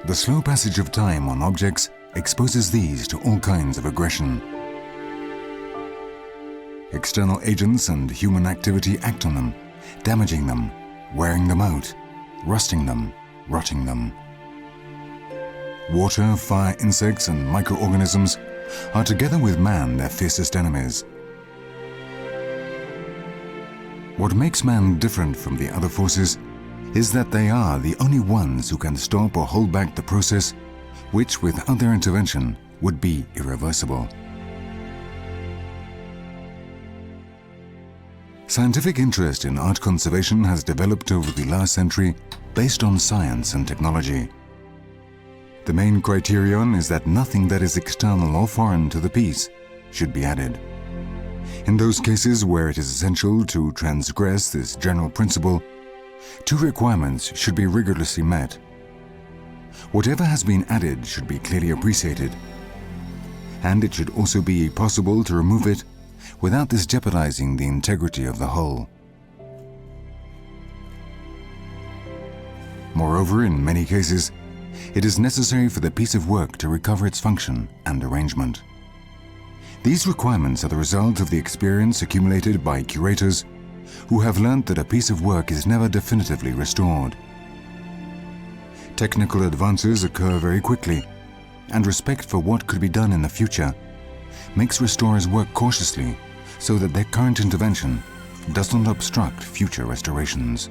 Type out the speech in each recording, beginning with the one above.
The slow passage of time on objects exposes these to all kinds of aggression. External agents and human activity act on them, damaging them, wearing them out, rusting them, rotting them. Water, fire, insects, and microorganisms are together with man their fiercest enemies. What makes man different from the other forces is that they are the only ones who can stop or hold back the process which, without their intervention, would be irreversible. Scientific interest in art conservation has developed over the last century based on science and technology. The main criterion is that nothing that is external or foreign to the piece should be added. In those cases where it is essential to transgress this general principle, two requirements should be rigorously met. Whatever has been added should be clearly appreciated, and it should also be possible to remove it without this jeopardizing the integrity of the whole. Moreover, in many cases, it is necessary for the piece of work to recover its function and arrangement. These requirements are the result of the experience accumulated by curators who have learnt that a piece of work is never definitively restored. Technical advances occur very quickly, and respect for what could be done in the future makes restorers work cautiously so that their current intervention does not obstruct future restorations.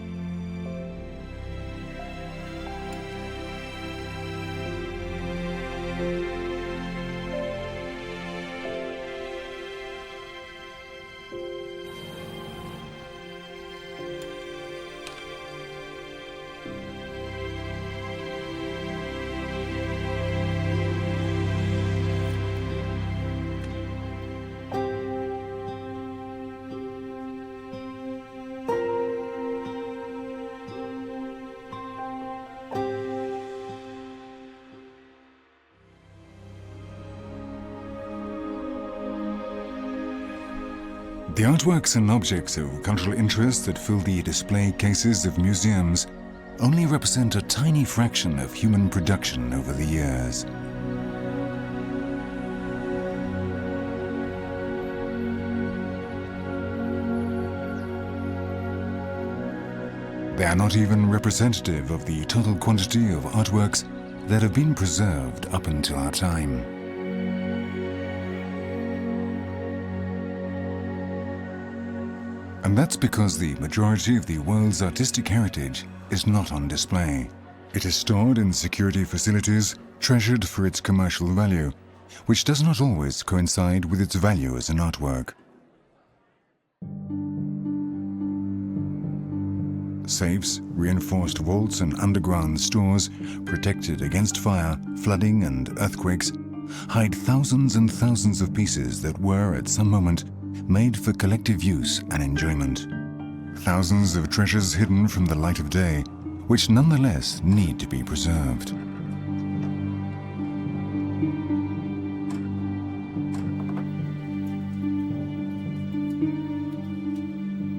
The artworks and objects of cultural interest that fill the display cases of museums only represent a tiny fraction of human production over the years. They are not even representative of the total quantity of artworks that have been preserved up until our time. And that's because the majority of the world's artistic heritage is not on display. It is stored in security facilities, treasured for its commercial value, which does not always coincide with its value as an artwork. Safes, reinforced vaults and underground stores, protected against fire, flooding and earthquakes, hide thousands and thousands of pieces that were, at some moment, made for collective use and enjoyment. Thousands of treasures hidden from the light of day, which nonetheless need to be preserved.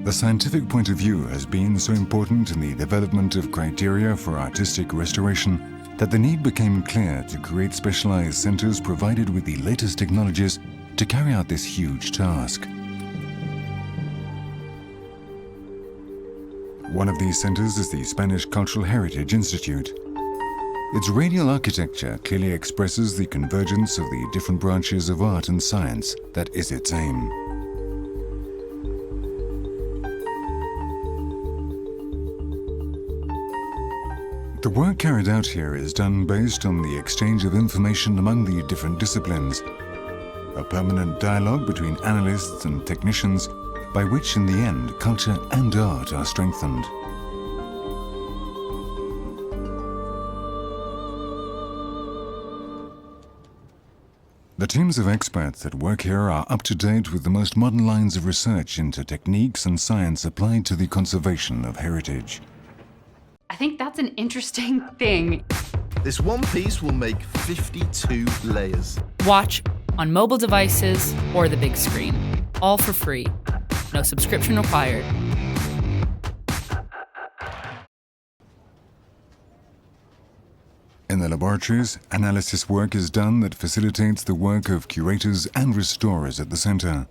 The scientific point of view has been so important in the development of criteria for artistic restoration that the need became clear to create specialized centers provided with the latest technologies to carry out this huge task. One of these centers is the Spanish Cultural Heritage Institute. Its radial architecture clearly expresses the convergence of the different branches of art and science that is its aim. The work carried out here is done based on the exchange of information among the different disciplines, a permanent dialogue between analysts and technicians by which in the end culture and art are strengthened. The teams of experts that work here are up to date with the most modern lines of research into techniques and science applied to the conservation of heritage. I think that's an interesting thing. This one piece will make 52 layers. Watch on mobile devices or the big screen, all for free. No subscription required. In the the laboratories, analysis work is done that facilitates the work of curators and restorers at the center.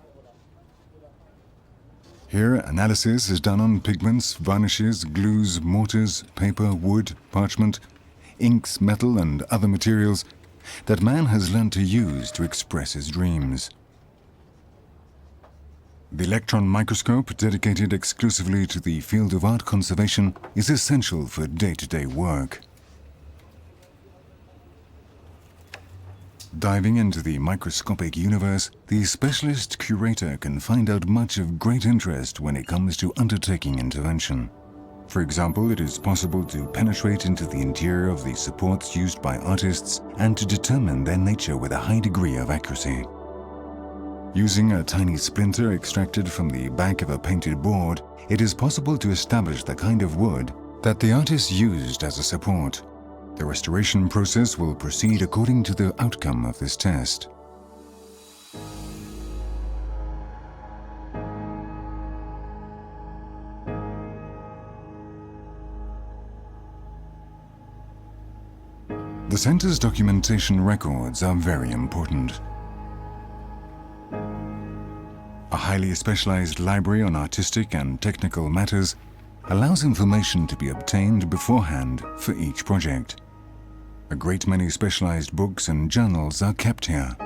Here, analysis is done on pigments, varnishes, glues, mortars, paper, wood, parchment, inks, metal, and other materials that man has learned to use to express his dreams. The electron microscope, dedicated exclusively to the field of art conservation, is essential for day-to-day work. Diving into the microscopic universe, the specialist curator can find out much of great interest when it comes to undertaking intervention. For example, it is possible to penetrate into the interior of the supports used by artists and to determine their nature with a high degree of accuracy. Using a tiny splinter extracted from the back of a painted board, it is possible to establish the kind of wood that the artist used as a support. The restoration process will proceed according to the outcome of this test. The center's documentation records are very important. A highly specialized library on artistic and technical matters allows information to be obtained beforehand for each project. A great many specialized books and journals are kept here.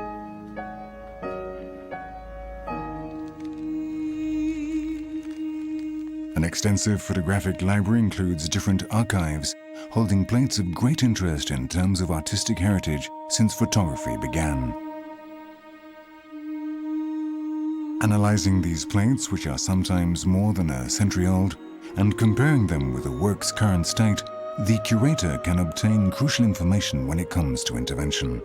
An extensive photographic library includes different archives, holding plates of great interest in terms of artistic heritage since photography began. Analyzing these plates, which are sometimes more than a century old, and comparing them with the work's current state, the curator can obtain crucial information when it comes to intervention.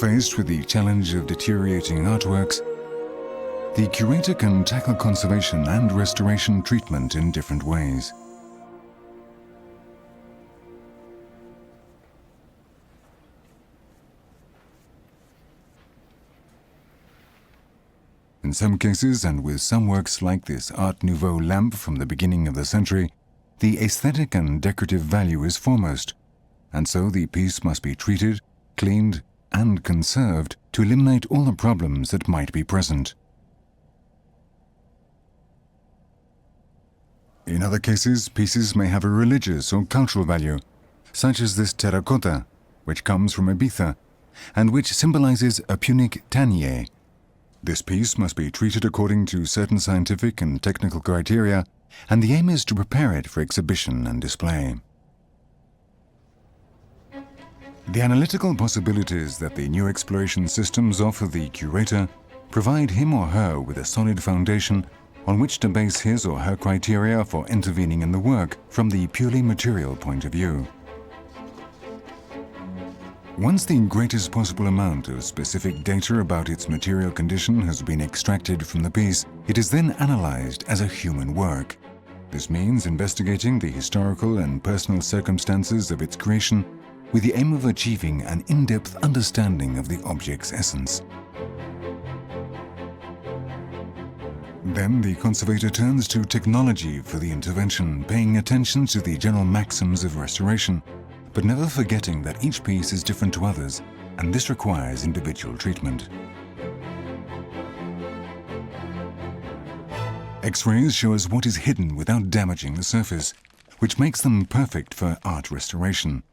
Faced with the challenge of deteriorating artworks, the curator can tackle conservation and restoration treatment in different ways. In some cases, and with some works like this Art Nouveau lamp from the beginning of the century, the aesthetic and decorative value is foremost, and so the piece must be treated, cleaned, and conserved to eliminate all the problems that might be present. In other cases, pieces may have a religious or cultural value, such as this terracotta, which comes from Ibiza, and which symbolizes a Punic tanier. This piece must be treated according to certain scientific and technical criteria, and the aim is to prepare it for exhibition and display. The analytical possibilities that the new exploration systems offer the curator provide him or her with a solid foundation on which to base his or her criteria for intervening in the work from the purely material point of view. Once the greatest possible amount of specific data about its material condition has been extracted from the piece, it is then analyzed as a human work. This means investigating the historical and personal circumstances of its creation with the aim of achieving an in-depth understanding of the object's essence. Then the conservator turns to technology for the intervention, paying attention to the general maxims of restoration, but never forgetting that each piece is different to others, and this requires individual treatment. X-rays show us what is hidden without damaging the surface, which makes them perfect for art restoration,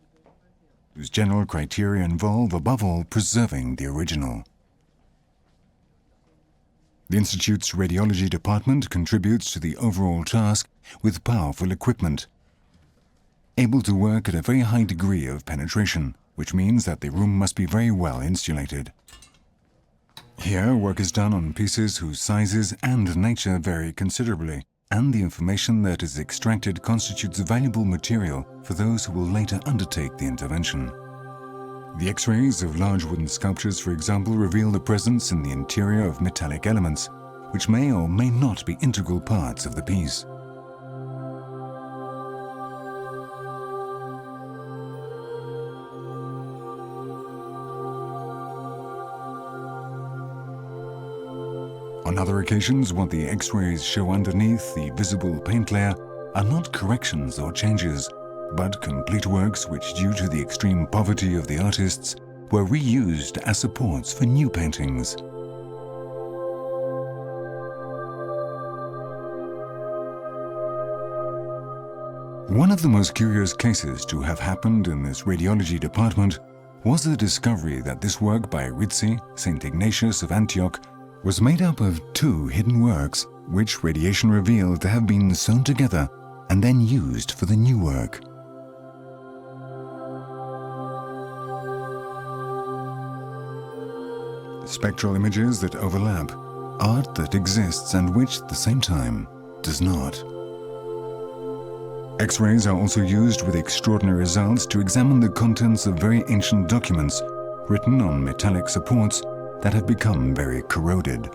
whose general criteria involve, above all, preserving the original. The Institute's Radiology department contributes to the overall task with powerful equipment, able to work at a very high degree of penetration, which means that the room must be very well insulated. Here, work is done on pieces whose sizes and nature vary considerably, and the information that is extracted constitutes valuable material for those who will later undertake the intervention. The X-rays of large wooden sculptures, for example, reveal the presence in the interior of metallic elements, which may or may not be integral parts of the piece. On other occasions, what the X-rays show underneath the visible paint layer are not corrections or changes, but complete works which, due to the extreme poverty of the artists, were reused as supports for new paintings. One of the most curious cases to have happened in this radiology department was the discovery that this work by Rizzi, St. Ignatius of Antioch, was made up of two hidden works, which radiation revealed to have been sewn together and then used for the new work. Spectral images that overlap, art that exists and which at the same time does not. X-rays are also used with extraordinary results to examine the contents of very ancient documents written on metallic supports that have become very corroded.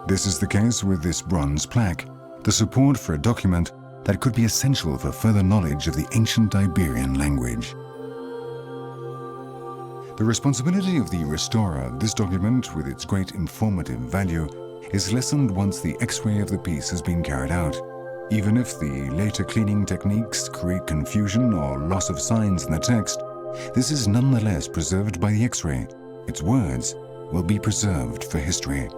This is the case with this bronze plaque, the support for a document that could be essential for further knowledge of the ancient Iberian language. The responsibility of the restorer of this document, with its great informative value, is lessened once the X-ray of the piece has been carried out, even if the later cleaning techniques create confusion or loss of signs in the text. This is nonetheless preserved by the X-ray. Its words will be preserved for history.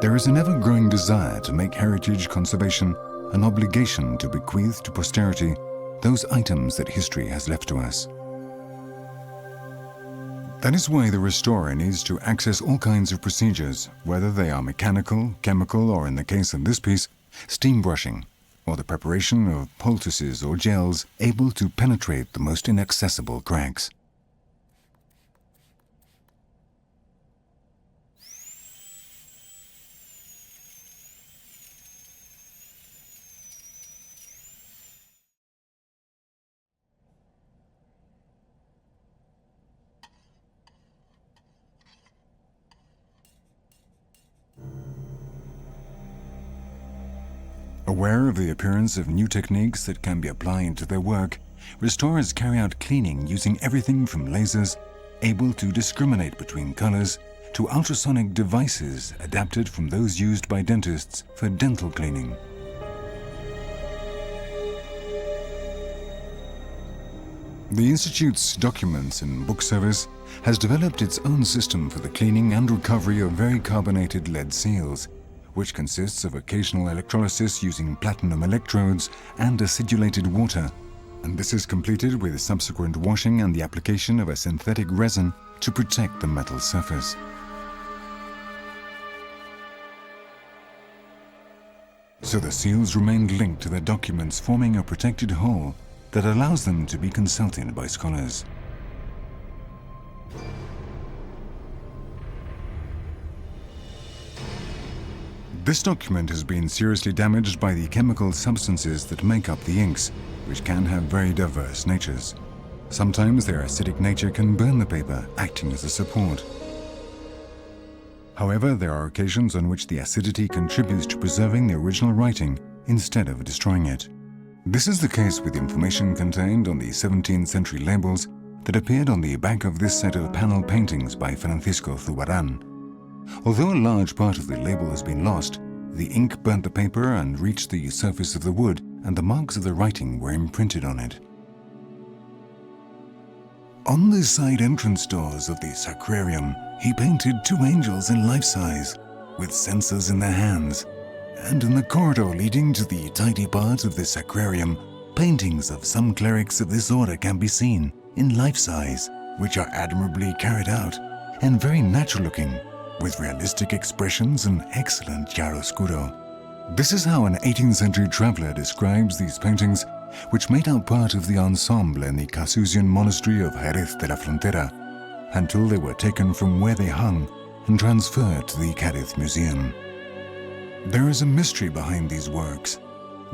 There is an ever-growing desire to make heritage conservation an obligation to bequeath to posterity those items that history has left to us. That is why the restorer needs to access all kinds of procedures, whether they are mechanical, chemical, or in the case of this piece, steam brushing, or the preparation of poultices or gels able to penetrate the most inaccessible cracks. Aware of the appearance of new techniques that can be applied to their work, restorers carry out cleaning using everything from lasers, able to discriminate between colors, to ultrasonic devices adapted from those used by dentists for dental cleaning. The Institute's Documents and Book Service has developed its own system for the cleaning and recovery of very carbonated lead seals, which consists of occasional electrolysis using platinum electrodes and acidulated water, and this is completed with subsequent washing and the application of a synthetic resin to protect the metal surface. So the seals remain linked to the documents, forming a protected whole that allows them to be consulted by scholars. This document has been seriously damaged by the chemical substances that make up the inks, which can have very diverse natures. Sometimes their acidic nature can burn the paper, acting as a support. However, there are occasions on which the acidity contributes to preserving the original writing instead of destroying it. This is the case with information contained on the 17th century labels that appeared on the back of this set of panel paintings by Francisco Zubarán. Although a large part of the label has been lost, the ink burnt the paper and reached the surface of the wood, and the marks of the writing were imprinted on it. On the side entrance doors of the sacrarium, he painted two angels in life-size, with censers in their hands, and in the corridor leading to the tidy part of the sacrarium, paintings of some clerics of this order can be seen, in life-size, which are admirably carried out, and very natural-looking, with realistic expressions and excellent chiaroscuro. This is how an 18th century traveler describes these paintings, which made up part of the ensemble in the Casusian monastery of Jerez de la Frontera, until they were taken from where they hung and transferred to the Cádiz Museum. There is a mystery behind these works.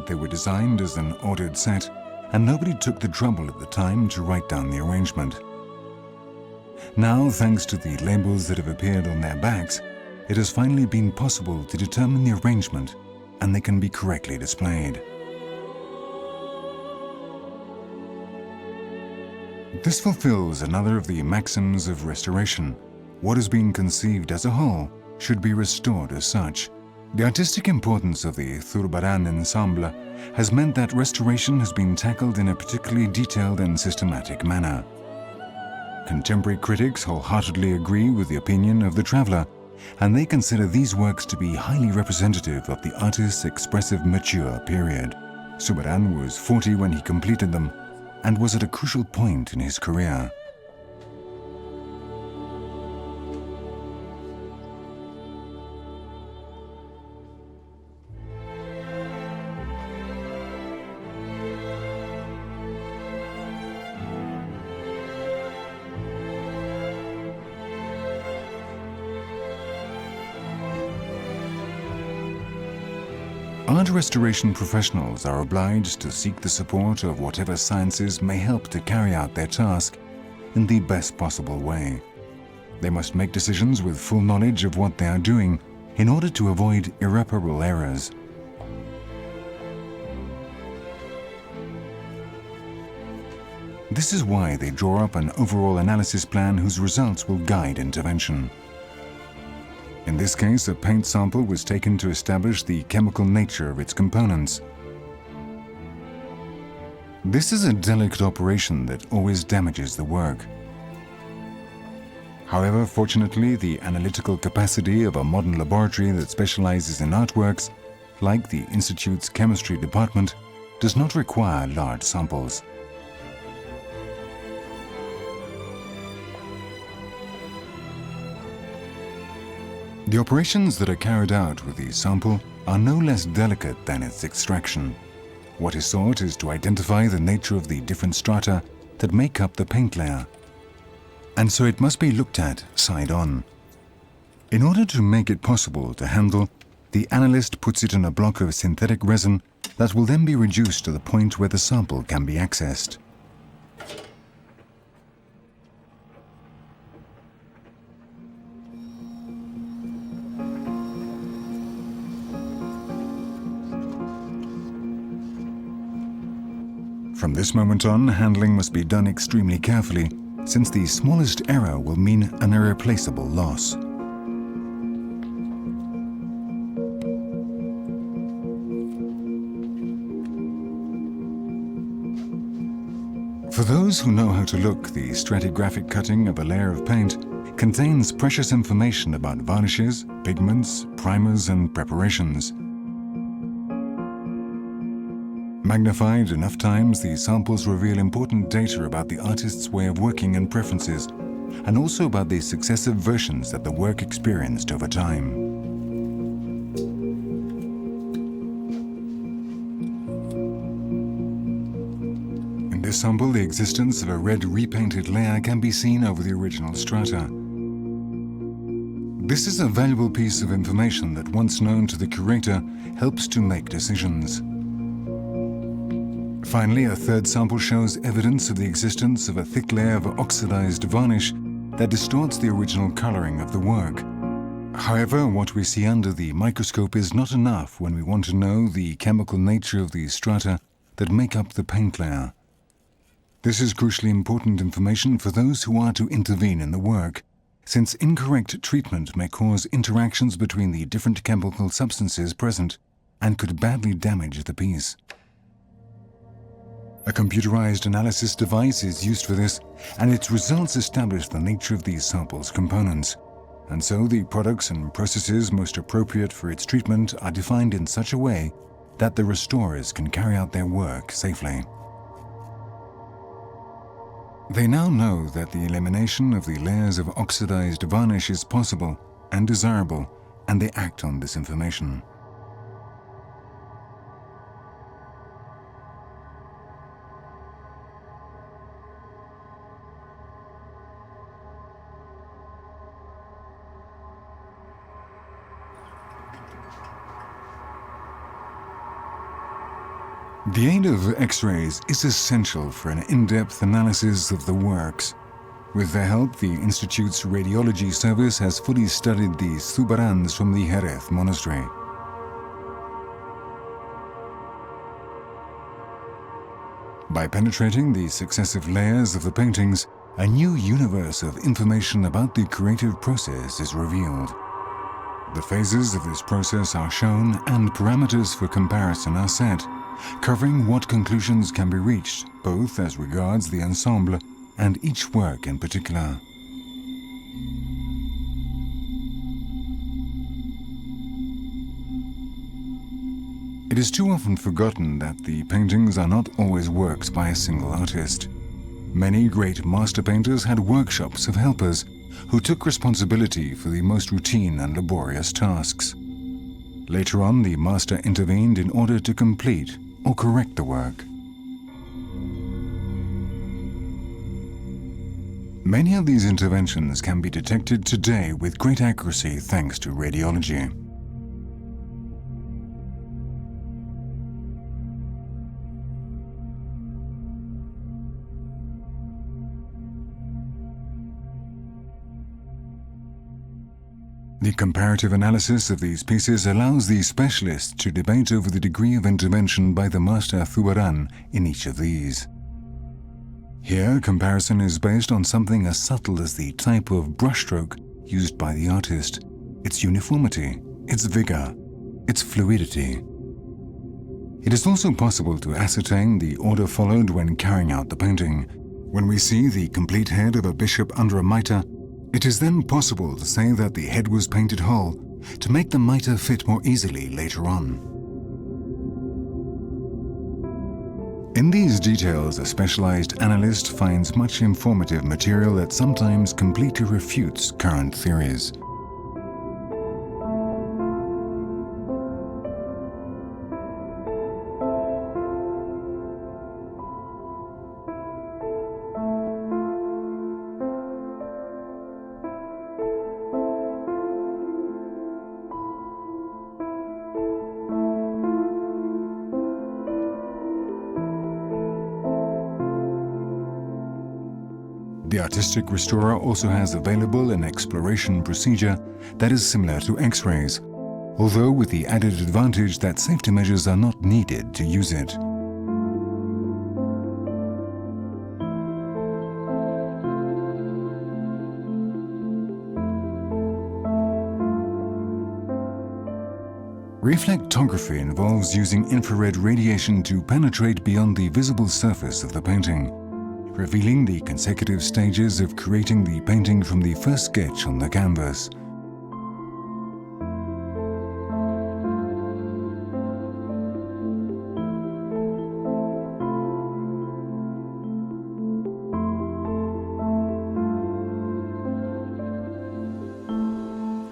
They were designed as an ordered set, and nobody took the trouble at the time to write down the arrangement. Now, thanks to the labels that have appeared on their backs, it has finally been possible to determine the arrangement, and they can be correctly displayed. This fulfills another of the maxims of restoration. What has been conceived as a whole should be restored as such. The artistic importance of the Zurbarán ensemble has meant that restoration has been tackled in a particularly detailed and systematic manner. Contemporary critics wholeheartedly agree with the opinion of the traveller, and they consider these works to be highly representative of the artist's expressive mature period. Zurbarán was 40 when he completed them, and was at a crucial point in his career. Art restoration professionals are obliged to seek the support of whatever sciences may help to carry out their task in the best possible way. They must make decisions with full knowledge of what they are doing in order to avoid irreparable errors. This is why they draw up an overall analysis plan whose results will guide intervention. In this case, a paint sample was taken to establish the chemical nature of its components. This is a delicate operation that always damages the work. However, fortunately, the analytical capacity of a modern laboratory that specializes in artworks, like the Institute's chemistry department, does not require large samples. The operations that are carried out with the sample are no less delicate than its extraction. What is sought is to identify the nature of the different strata that make up the paint layer, and so it must be looked at side on. In order to make it possible to handle, the analyst puts it in a block of synthetic resin that will then be reduced to the point where the sample can be accessed. From this moment on, handling must be done extremely carefully, since the smallest error will mean an irreplaceable loss. For those who know how to look, the stratigraphic cutting of a layer of paint contains precious information about varnishes, pigments, primers, and preparations. Magnified enough times, the samples reveal important data about the artist's way of working and preferences, and also about the successive versions that the work experienced over time. In this sample, the existence of a red repainted layer can be seen over the original strata. This is a valuable piece of information that, once known to the curator, helps to make decisions. Finally, a third sample shows evidence of the existence of a thick layer of oxidized varnish that distorts the original coloring of the work. However, what we see under the microscope is not enough when we want to know the chemical nature of the strata that make up the paint layer. This is crucially important information for those who are to intervene in the work, since incorrect treatment may cause interactions between the different chemical substances present and could badly damage the piece. A computerized analysis device is used for this, and its results establish the nature of these samples' components. And so the products and processes most appropriate for its treatment are defined in such a way that the restorers can carry out their work safely. They now know that the elimination of the layers of oxidized varnish is possible and desirable, and they act on this information. The aid of X-rays is essential for an in-depth analysis of the works. With their help, the Institute's Radiology service has fully studied the Zubarans from the Jerez monastery. By penetrating the successive layers of the paintings, a new universe of information about the creative process is revealed. The phases of this process are shown and parameters for comparison are set, covering what conclusions can be reached, both as regards the ensemble and each work in particular. It is too often forgotten that the paintings are not always works by a single artist. Many great master painters had workshops of helpers who took responsibility for the most routine and laborious tasks. Later on, the master intervened in order to complete or correct the work. Many of these interventions can be detected today with great accuracy thanks to radiology. The comparative analysis of these pieces allows the specialists to debate over the degree of intervention by the master Zubaran in each of these. Here, comparison is based on something as subtle as the type of brushstroke used by the artist, its uniformity, its vigor, its fluidity. It is also possible to ascertain the order followed when carrying out the painting. When we see the complete head of a bishop under a mitre, it is then possible to say that the head was painted whole to make the mitre fit more easily later on. In these details, a specialized analyst finds much informative material that sometimes completely refutes current theories. The artistic restorer also has available an exploration procedure that is similar to X-rays, although with the added advantage that safety measures are not needed to use it. Reflectography involves using infrared radiation to penetrate beyond the visible surface of the painting, revealing the consecutive stages of creating the painting from the first sketch on the canvas.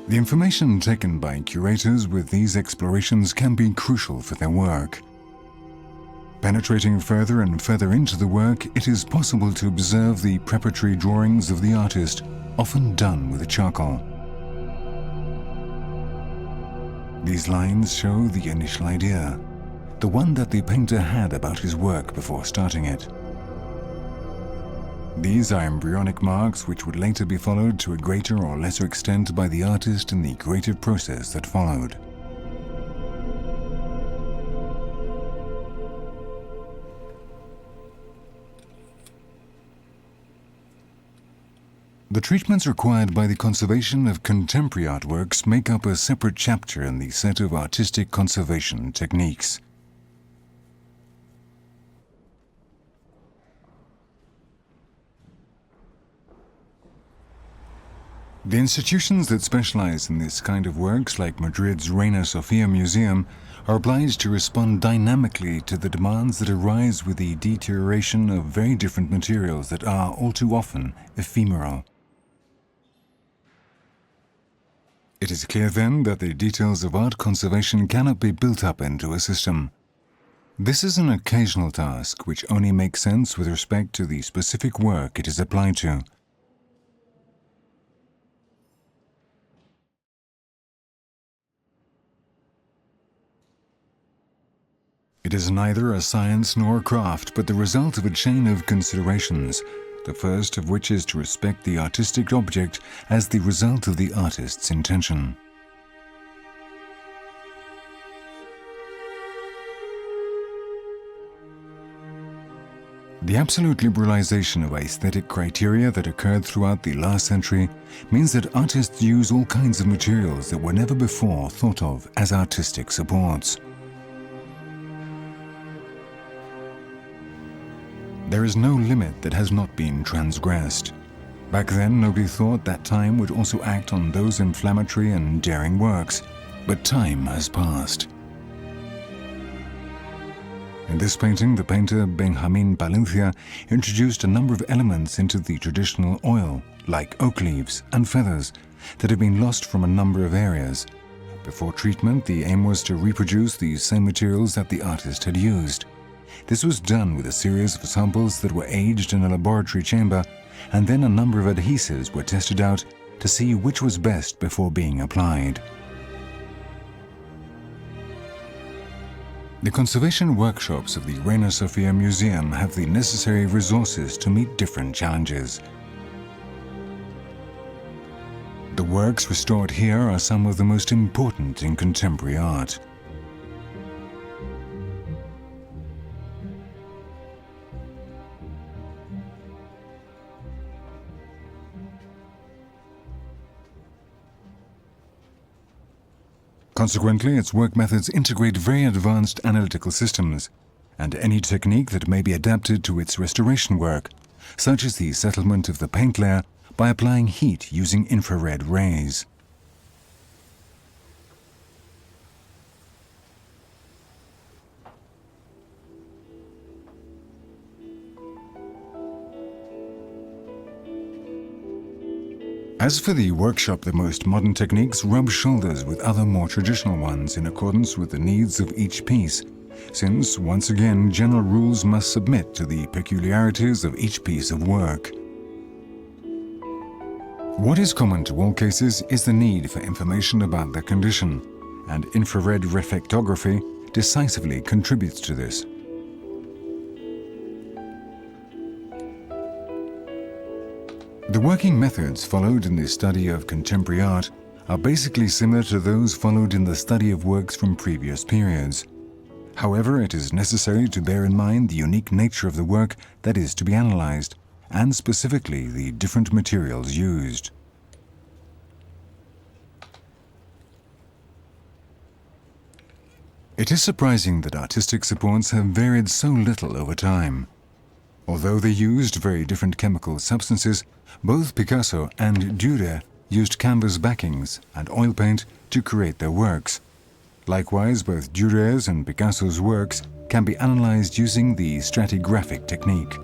The information taken by curators with these explorations can be crucial for their work. Penetrating further and further into the work, it is possible to observe the preparatory drawings of the artist, often done with charcoal. These lines show the initial idea, the one that the painter had about his work before starting it. These are embryonic marks which would later be followed to a greater or lesser extent by the artist in the creative process that followed. The treatments required by the conservation of contemporary artworks make up a separate chapter in the set of artistic conservation techniques. The institutions that specialize in this kind of works, like Madrid's Reina Sofia Museum, are obliged to respond dynamically to the demands that arise with the deterioration of very different materials that are all too often ephemeral. It is clear then that the details of art conservation cannot be built up into a system. This is an occasional task which only makes sense with respect to the specific work it is applied to. It is neither a science nor a craft, but the result of a chain of considerations, the first of which is to respect the artistic object as the result of the artist's intention. The absolute liberalization of aesthetic criteria that occurred throughout the last century means that artists use all kinds of materials that were never before thought of as artistic supports. There is no limit that has not been transgressed. Back then, nobody thought that time would also act on those inflammatory and daring works, but time has passed. In this painting, the painter Benjamin Valencia introduced a number of elements into the traditional oil, like oak leaves and feathers, that had been lost from a number of areas. Before treatment, the aim was to reproduce the same materials that the artist had used. This was done with a series of samples that were aged in a laboratory chamber, and then a number of adhesives were tested out to see which was best before being applied. The conservation workshops of the Reina Sofia Museum have the necessary resources to meet different challenges. The works restored here are some of the most important in contemporary art. Consequently, its work methods integrate very advanced analytical systems, and any technique that may be adapted to its restoration work, such as the settlement of the paint layer by applying heat using infrared rays. As for the workshop, the most modern techniques rub shoulders with other more traditional ones in accordance with the needs of each piece, since, once again, general rules must submit to the peculiarities of each piece of work. What is common to all cases is the need for information about their condition, and infrared reflectography decisively contributes to this. The working methods followed in the study of contemporary art are basically similar to those followed in the study of works from previous periods. However, it is necessary to bear in mind the unique nature of the work that is to be analyzed, and specifically the different materials used. It is surprising that artistic supports have varied so little over time. Although they used very different chemical substances, both Picasso and Dürer used canvas backings and oil paint to create their works. Likewise, both Dürer's and Picasso's works can be analyzed using the stratigraphic technique.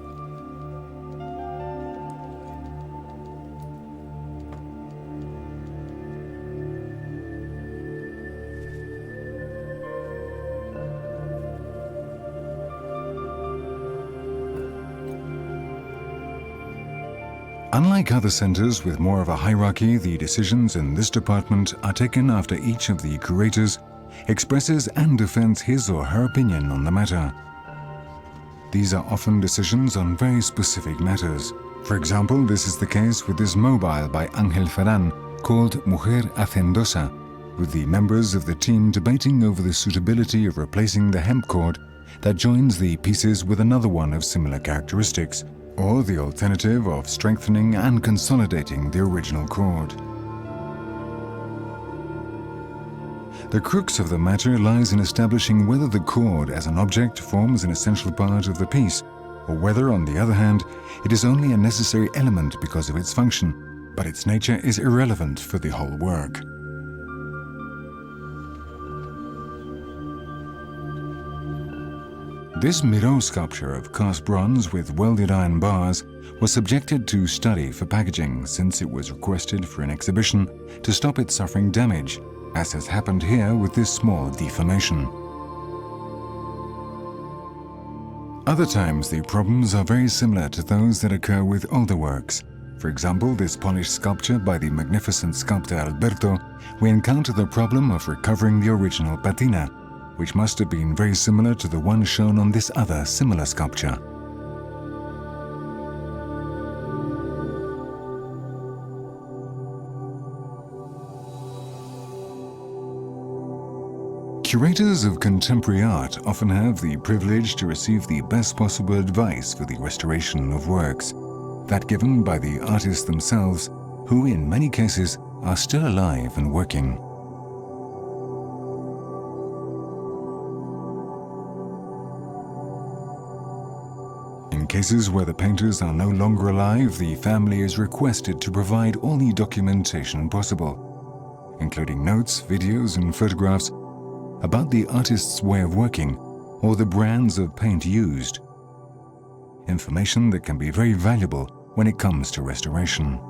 Unlike other centers with more of a hierarchy, the decisions in this department are taken after each of the curators expresses and defends his or her opinion on the matter. These are often decisions on very specific matters. For example, this is the case with this mobile by Ángel Ferran called Mujer Hacendosa, with the members of the team debating over the suitability of replacing the hemp cord that joins the pieces with another one of similar characteristics, or the alternative of strengthening and consolidating the original cord. The crux of the matter lies in establishing whether the cord as an object forms an essential part of the piece, or whether, on the other hand, it is only a necessary element because of its function, but its nature is irrelevant for the whole work. This Miro sculpture of cast bronze with welded iron bars was subjected to study for packaging since it was requested for an exhibition to stop it suffering damage, as has happened here with this small deformation. Other times the problems are very similar to those that occur with older works. For example, this polished sculpture by the magnificent sculptor Alberto, we encounter the problem of recovering the original patina, which must have been very similar to the one shown on this other similar sculpture. Curators of contemporary art often have the privilege to receive the best possible advice for the restoration of works, that given by the artists themselves, who in many cases are still alive and working. In cases where the painters are no longer alive, the family is requested to provide all the documentation possible, including notes, videos, and photographs about the artist's way of working or the brands of paint used. Information that can be very valuable when it comes to restoration.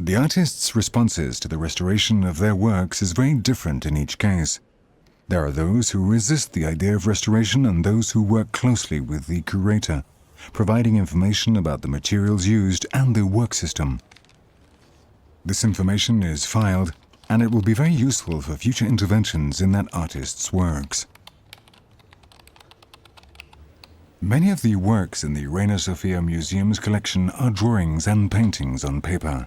The artist's responses to the restoration of their works is very different in each case. There are those who resist the idea of restoration and those who work closely with the curator, providing information about the materials used and the work system. This information is filed, and it will be very useful for future interventions in that artist's works. Many of the works in the Reina Sofia Museum's collection are drawings and paintings on paper.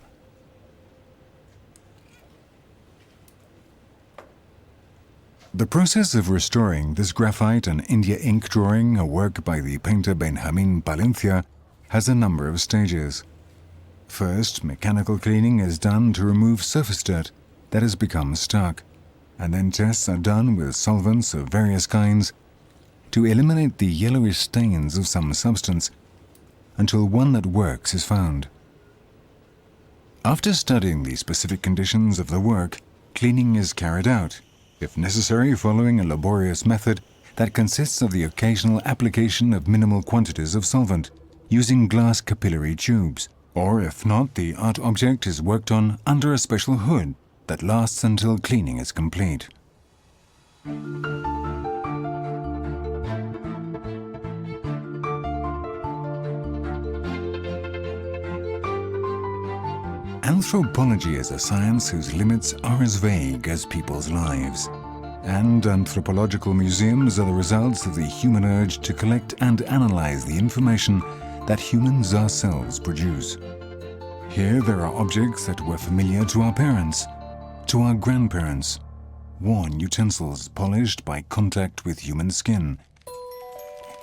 The process of restoring this graphite and India ink drawing, a work by the painter Benjamin Valencia, has a number of stages. First, mechanical cleaning is done to remove surface dirt that has become stuck, and then tests are done with solvents of various kinds to eliminate the yellowish stains of some substance until one that works is found. After studying the specific conditions of the work, cleaning is carried out, if necessary following a laborious method that consists of the occasional application of minimal quantities of solvent, using glass capillary tubes, or if not, the art object is worked on under a special hood that lasts until cleaning is complete. Anthropology is a science whose limits are as vague as people's lives, and anthropological museums are the results of the human urge to collect and analyze the information that humans ourselves produce. Here there are objects that were familiar to our parents, to our grandparents, worn utensils polished by contact with human skin,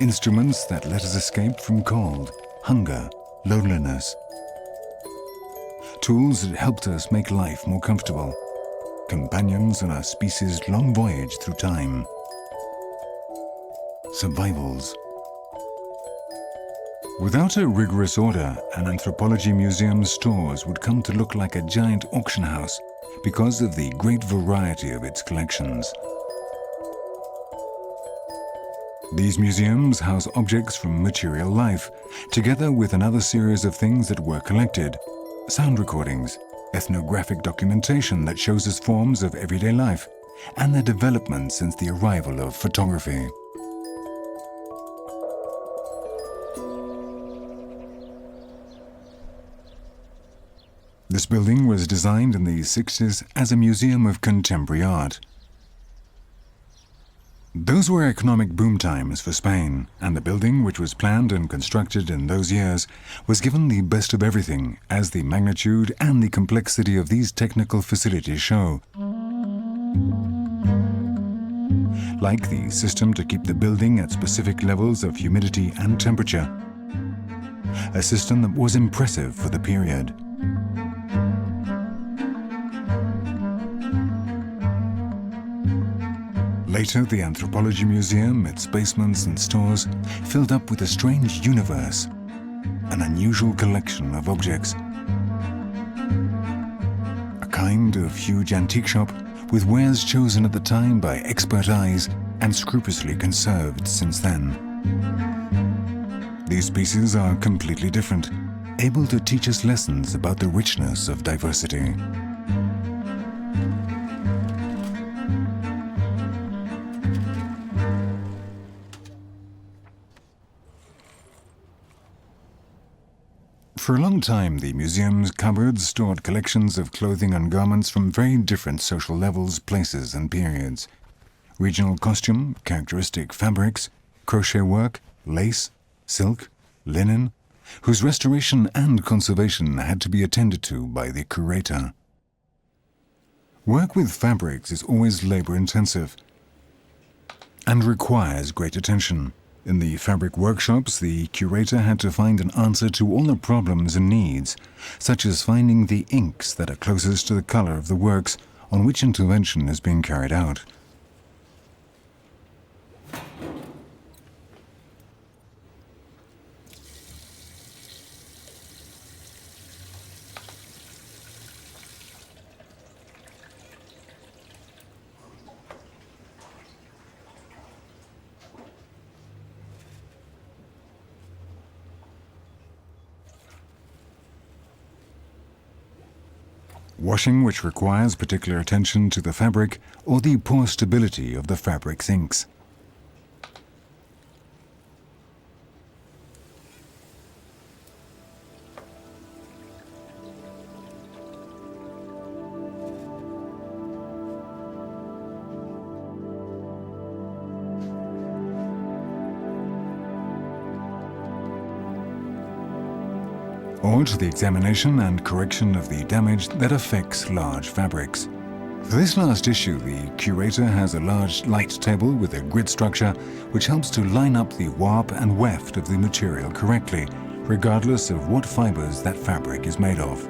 instruments that let us escape from cold, hunger, loneliness, tools that helped us make life more comfortable, companions on our species' long voyage through time, survivals. Without a rigorous order, an anthropology museum's stores would come to look like a giant auction house because of the great variety of its collections. These museums house objects from material life, together with another series of things that were collected: sound recordings, ethnographic documentation that shows us forms of everyday life, and their development since the arrival of photography. This building was designed in the 60s as a museum of contemporary art. Those were economic boom times for Spain, and the building, which was planned and constructed in those years, was given the best of everything, as the magnitude and the complexity of these technical facilities show. Like the system to keep the building at specific levels of humidity and temperature, a system that was impressive for the period. Later, the Anthropology Museum, its basements and stores, filled up with a strange universe, an unusual collection of objects. A kind of huge antique shop with wares chosen at the time by expert eyes and scrupulously conserved since then. These pieces are completely different, able to teach us lessons about the richness of diversity. For a long time, the museum's cupboards stored collections of clothing and garments from very different social levels, places, and periods. Regional costume, characteristic fabrics, crochet work, lace, silk, linen, whose restoration and conservation had to be attended to by the curator. Work with fabrics is always labor-intensive and requires great attention. In the fabric workshops, the curator had to find an answer to all the problems and needs, such as finding the inks that are closest to the color of the works on which intervention is being carried out. Washing, which requires particular attention to the fabric or the poor stability of the fabric's inks. Or to the examination and correction of the damage that affects large fabrics. For this last issue, the curator has a large light table with a grid structure which helps to line up the warp and weft of the material correctly, regardless of what fibers that fabric is made of.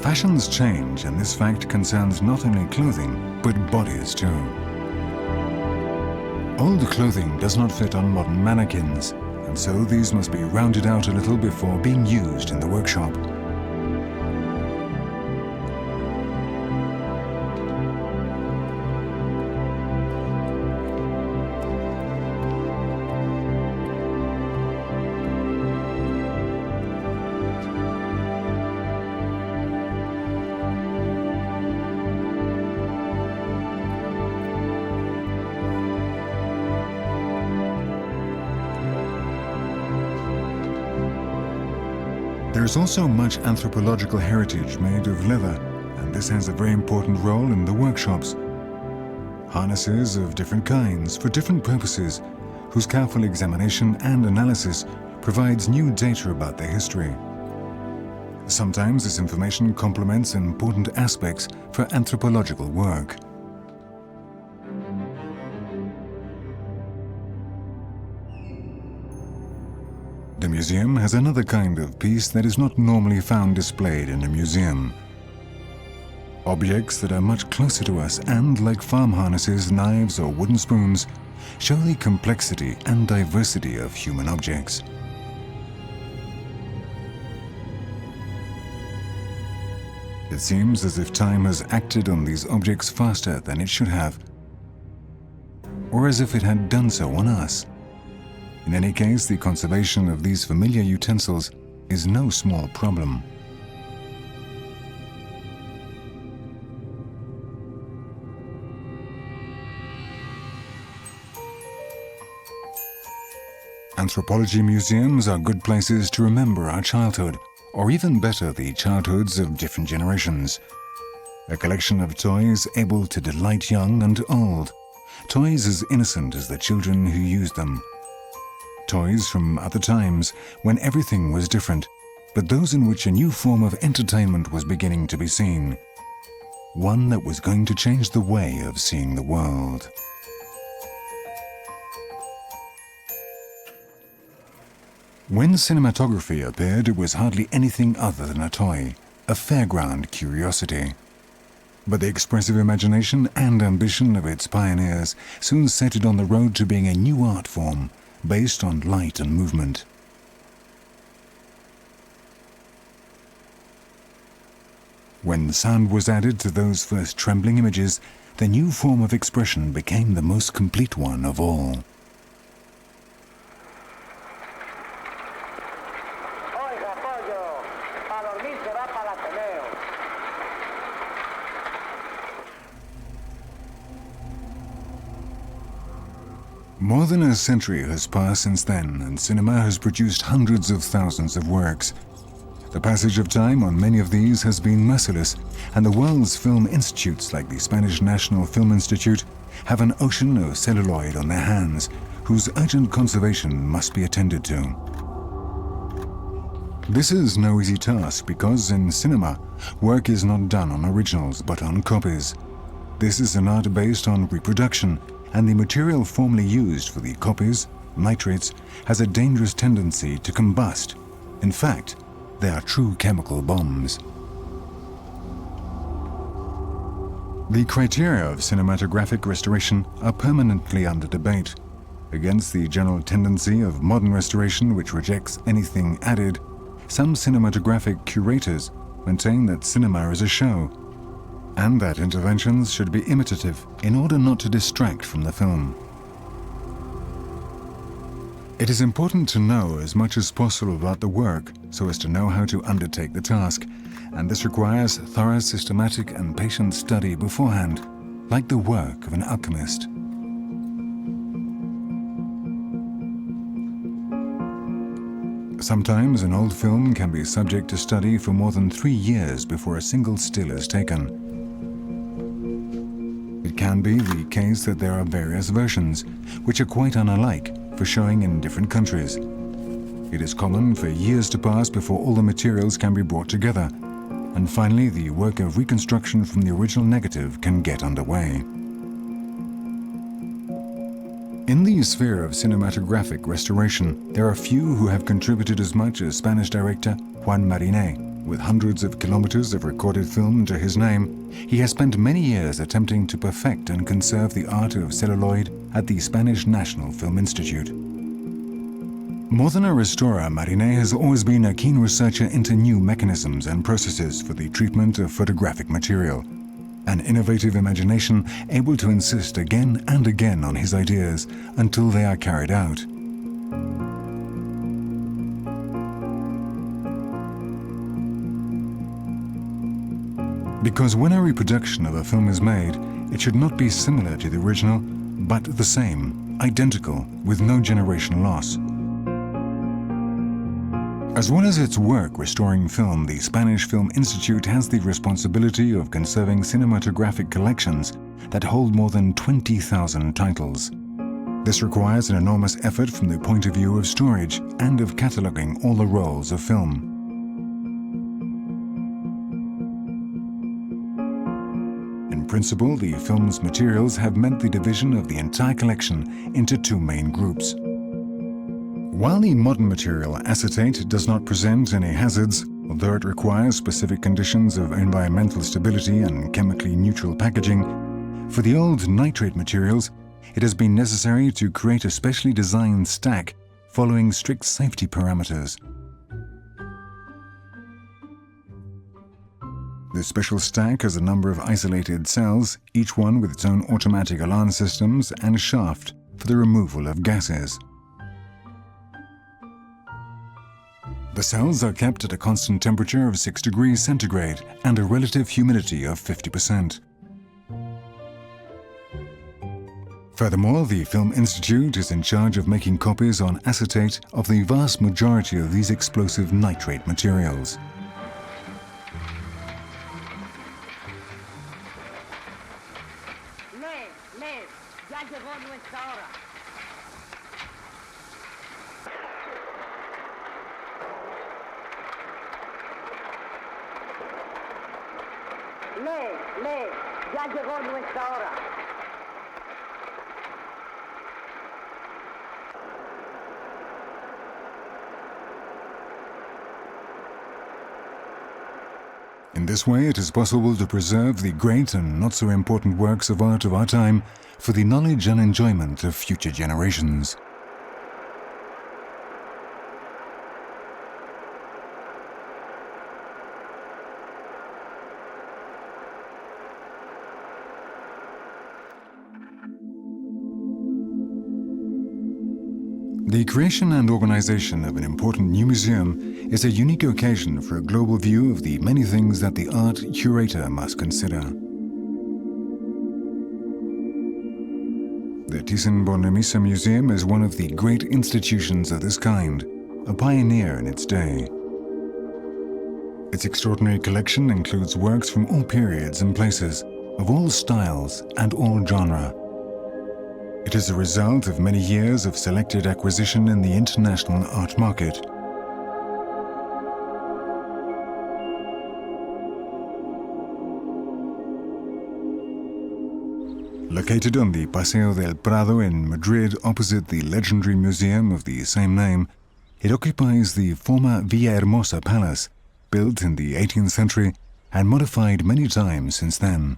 Fashions change, and this fact concerns not only clothing, but bodies too. Old clothing does not fit on modern mannequins, and so these must be rounded out a little before being used in the workshop. There is also much anthropological heritage made of leather, and this has a very important role in the workshops. Harnesses of different kinds for different purposes, whose careful examination and analysis provides new data about their history. Sometimes this information complements important aspects for anthropological work. The museum has another kind of piece that is not normally found displayed in a museum. Objects that are much closer to us and, like farm harnesses, knives or wooden spoons, show the complexity and diversity of human objects. It seems as if time has acted on these objects faster than it should have, or as if it had done so on us. In any case, the conservation of these familiar utensils is no small problem. Anthropology museums are good places to remember our childhood, or even better, the childhoods of different generations. A collection of toys able to delight young and old. Toys as innocent as the children who used them. Toys from other times when everything was different, but those in which a new form of entertainment was beginning to be seen. One that was going to change the way of seeing the world. When cinematography appeared, it was hardly anything other than a toy, a fairground curiosity. But the expressive imagination and ambition of its pioneers soon set it on the road to being a new art form based on light and movement. When sound was added to those first trembling images, the new form of expression became the most complete one of all. More than a century has passed since then, and cinema has produced hundreds of thousands of works. The passage of time on many of these has been merciless, and the world's film institutes like the Spanish National Film Institute have an ocean of celluloid on their hands, whose urgent conservation must be attended to. This is no easy task because in cinema, work is not done on originals but on copies. This is an art based on reproduction, and the material formerly used for the copies, nitrates, has a dangerous tendency to combust. In fact, they are true chemical bombs. The criteria of cinematographic restoration are permanently under debate. Against the general tendency of modern restoration, which rejects anything added, some cinematographic curators maintain that cinema is a show, and that interventions should be imitative in order not to distract from the film. It is important to know as much as possible about the work so as to know how to undertake the task, and this requires thorough systematic and patient study beforehand, like the work of an alchemist. Sometimes an old film can be subject to study for more than 3 years before a single still is taken. It can be the case that there are various versions, which are quite unalike, for showing in different countries. It is common for years to pass before all the materials can be brought together, and finally the work of reconstruction from the original negative can get underway. In the sphere of cinematographic restoration, there are few who have contributed as much as Spanish director Juan Mariné. With hundreds of kilometers of recorded film to his name, he has spent many years attempting to perfect and conserve the art of celluloid at the Spanish National Film Institute. More than a restorer, Mariné has always been a keen researcher into new mechanisms and processes for the treatment of photographic material. An innovative imagination able to insist again and again on his ideas until they are carried out. Because when a reproduction of a film is made, it should not be similar to the original, but the same, identical, with no generation loss. As well as its work restoring film, the Spanish Film Institute has the responsibility of conserving cinematographic collections that hold more than 20,000 titles. This requires an enormous effort from the point of view of storage and of cataloging all the rolls of film. In principle, the film's materials have meant the division of the entire collection into 2 main groups. While the modern material acetate does not present any hazards, although it requires specific conditions of environmental stability and chemically neutral packaging, for the old nitrate materials, it has been necessary to create a specially designed stack following strict safety parameters. This special stack has a number of isolated cells, each one with its own automatic alarm systems and a shaft for the removal of gases. The cells are kept at a constant temperature of 6 degrees centigrade and a relative humidity of 50%. Furthermore, the Film Institute is in charge of making copies on acetate of the vast majority of these explosive nitrate materials. Ya llegó nuestra hora. In this way, it is possible to preserve the great and not so important works of art of our time for the knowledge and enjoyment of future generations. The creation and organization of an important new museum is a unique occasion for a global view of the many things that the art curator must consider. The Thyssen-Bornemisza Museum is one of the great institutions of this kind, a pioneer in its day. Its extraordinary collection includes works from all periods and places, of all styles and all genres. It is a result of many years of selected acquisition in the international art market. Located on the Paseo del Prado in Madrid opposite the legendary museum of the same name, it occupies the former Villahermosa Palace, built in the 18th century and modified many times since then.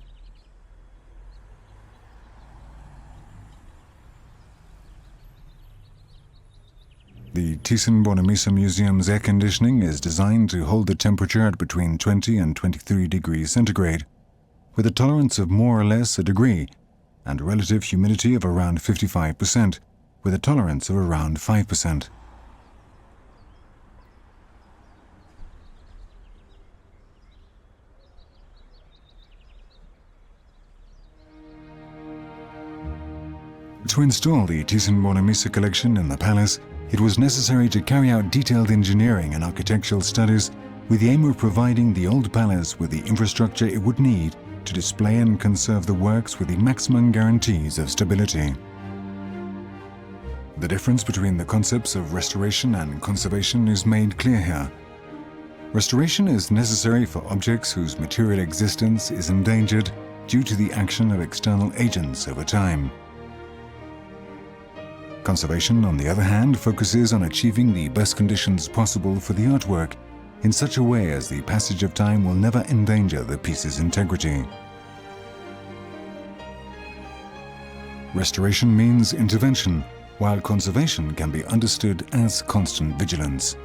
The Thyssen-Bornemisza Museum's air conditioning is designed to hold the temperature at between 20 and 23 degrees centigrade, with a tolerance of more or less a degree, and a relative humidity of around 55%, with a tolerance of around 5%. To install the Thyssen-Bornemisza collection in the palace, it was necessary to carry out detailed engineering and architectural studies with the aim of providing the old palace with the infrastructure it would need to display and conserve the works with the maximum guarantees of stability. The difference between the concepts of restoration and conservation is made clear here. Restoration is necessary for objects whose material existence is endangered due to the action of external agents over time. Conservation, on the other hand, focuses on achieving the best conditions possible for the artwork in such a way as the passage of time will never endanger the piece's integrity. Restoration means intervention, while conservation can be understood as constant vigilance.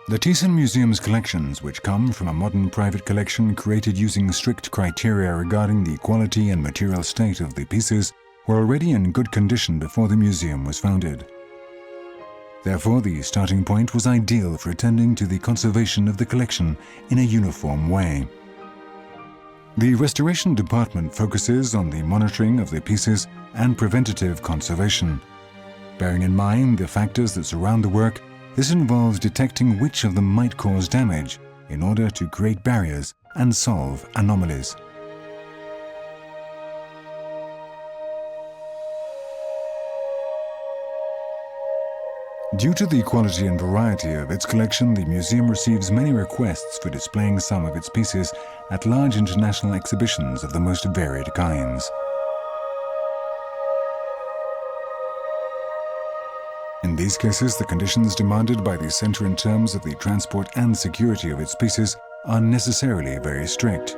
The Thyssen Museum's collections, which come from a modern private collection created using strict criteria regarding the quality and material state of the pieces, were already in good condition before the museum was founded. Therefore, the starting point was ideal for attending to the conservation of the collection in a uniform way. The restoration department focuses on the monitoring of the pieces and preventative conservation. Bearing in mind the factors that surround the work, this involves detecting which of them might cause damage in order to create barriers and solve anomalies. Due to the quality and variety of its collection, the museum receives many requests for displaying some of its pieces at large international exhibitions of the most varied kinds. In these cases, the conditions demanded by the center in terms of the transport and security of its pieces are necessarily very strict.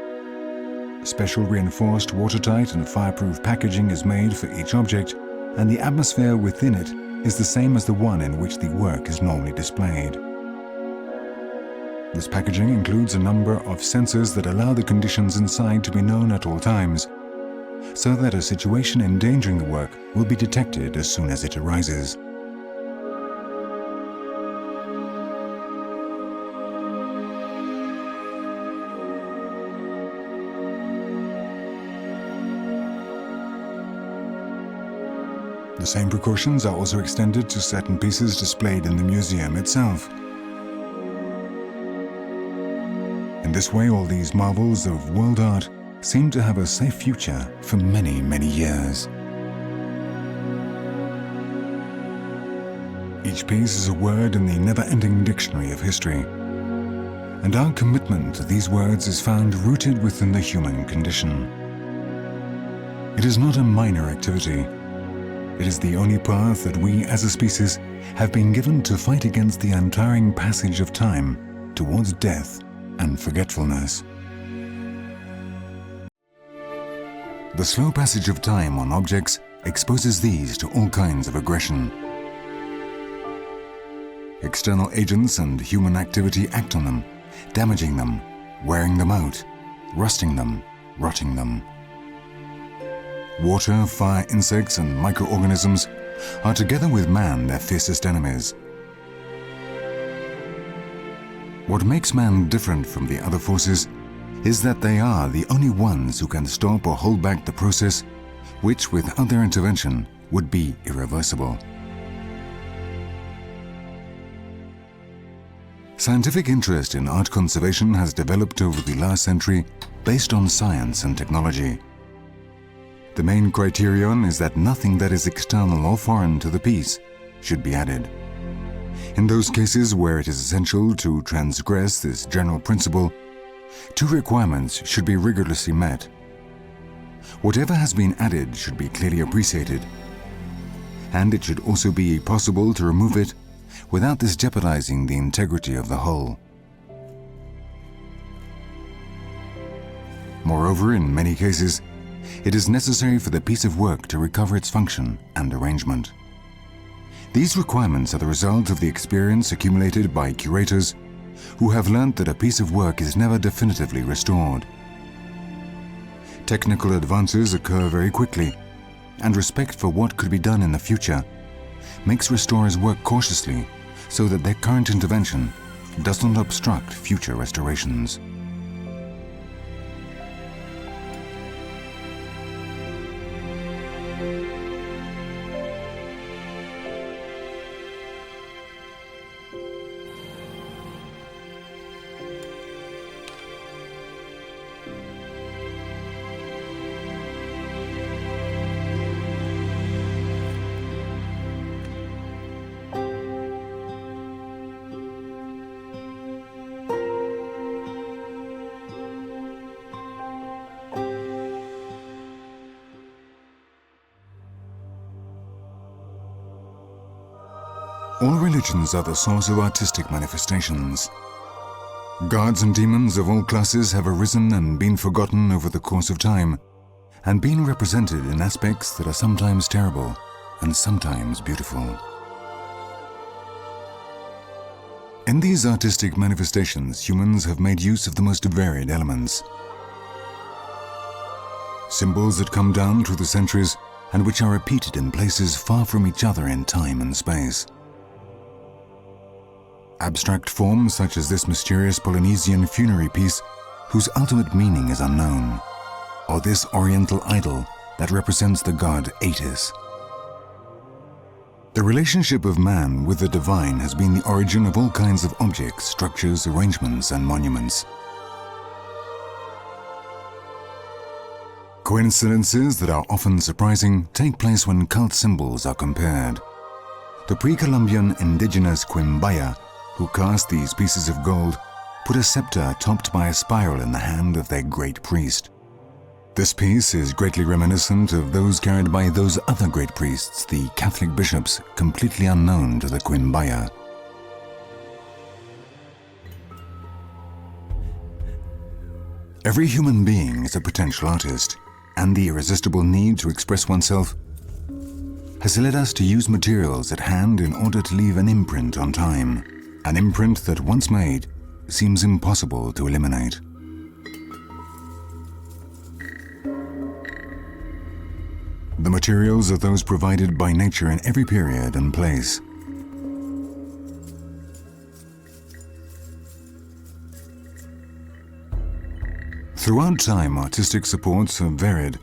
Special reinforced, watertight and fireproof packaging is made for each object, and the atmosphere within it is the same as the one in which the work is normally displayed. This packaging includes a number of sensors that allow the conditions inside to be known at all times, so that a situation endangering the work will be detected as soon as it arises. The same precautions are also extended to certain pieces displayed in the museum itself. In this way, all these marvels of world art seem to have a safe future for many, many years. Each piece is a word in the never-ending dictionary of history. And our commitment to these words is found rooted within the human condition. It is not a minor activity. It is the only path that we as a species have been given to fight against the untiring passage of time towards death and forgetfulness. The slow passage of time on objects exposes these to all kinds of aggression. External agents and human activity act on them, damaging them, wearing them out, rusting them, rotting them. Water, fire, insects, and microorganisms are together with man their fiercest enemies. What makes man different from the other forces is that they are the only ones who can stop or hold back the process which, without their intervention, would be irreversible. Scientific interest in art conservation has developed over the last century based on science and technology. The main criterion is that nothing that is external or foreign to the piece should be added. In those cases where it is essential to transgress this general principle, two requirements should be rigorously met. Whatever has been added should be clearly appreciated, and it should also be possible to remove it without this jeopardizing the integrity of the whole. Moreover, in many cases, it is necessary for the piece of work to recover its function and arrangement. These requirements are the result of the experience accumulated by curators who have learnt that a piece of work is never definitively restored. Technical advances occur very quickly, and respect for what could be done in the future makes restorers work cautiously so that their current intervention does not obstruct future restorations. All religions are the source of artistic manifestations. Gods and demons of all classes have arisen and been forgotten over the course of time, and been represented in aspects that are sometimes terrible and sometimes beautiful. In these artistic manifestations, humans have made use of the most varied elements. Symbols that come down through the centuries and which are repeated in places far from each other in time and space. Abstract forms such as this mysterious Polynesian funerary piece whose ultimate meaning is unknown, or this oriental idol that represents the god Atis. The relationship of man with the divine has been the origin of all kinds of objects, structures, arrangements, and monuments. Coincidences that are often surprising take place when cult symbols are compared. The pre-Columbian indigenous Quimbaya, who cast these pieces of gold, put a scepter topped by a spiral in the hand of their great priest. This piece is greatly reminiscent of those carried by those other great priests, the Catholic bishops, completely unknown to the Quimbaya. Every human being is a potential artist, and the irresistible need to express oneself has led us to use materials at hand in order to leave an imprint on time. An imprint that, once made, seems impossible to eliminate. The materials are those provided by nature in every period and place. Throughout time, artistic supports have varied,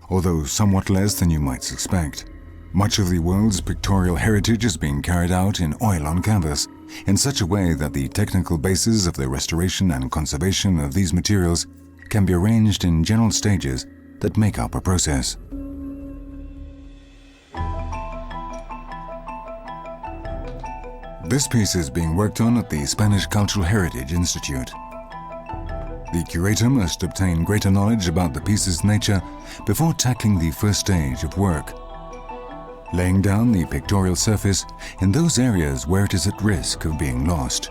although somewhat less than you might suspect. Much of the world's pictorial heritage is being carried out in oil on canvas, in such a way that the technical basis of the restoration and conservation of these materials can be arranged in general stages that make up a process. This piece is being worked on at the Spanish Cultural Heritage Institute. The curator must obtain greater knowledge about the piece's nature before tackling the first stage of work. laying down the pictorial surface in those areas where it is at risk of being lost.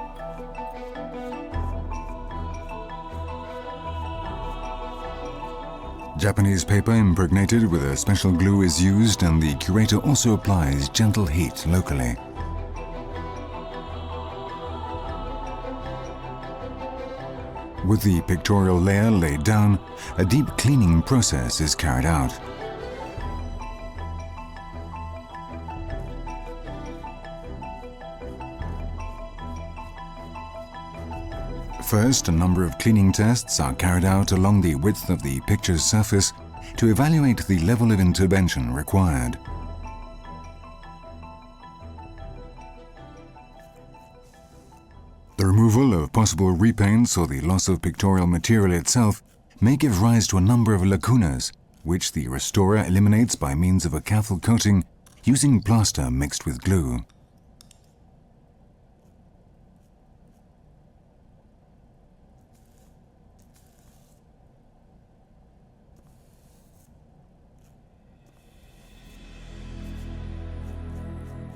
Japanese paper impregnated with a special glue is used, and the curator also applies gentle heat locally. With the pictorial layer laid down, a deep cleaning process is carried out. First, a number of cleaning tests are carried out along the width of the picture's surface to evaluate the level of intervention required. The removal of possible repaints or the loss of pictorial material itself may give rise to a number of lacunas, which the restorer eliminates by means of a careful coating using plaster mixed with glue.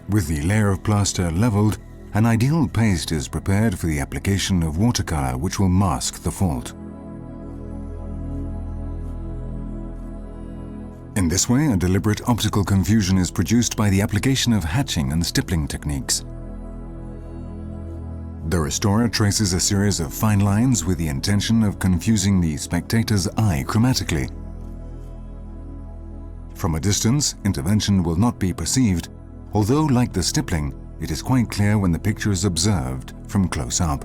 With the layer of plaster leveled, an ideal paste is prepared for the application of watercolor which will mask the fault. In this way, a deliberate optical confusion is produced by the application of hatching and stippling techniques. The restorer traces a series of fine lines with the intention of confusing the spectator's eye chromatically. From a distance, intervention will not be perceived, although, like the stippling, it is quite clear when the picture is observed from close up.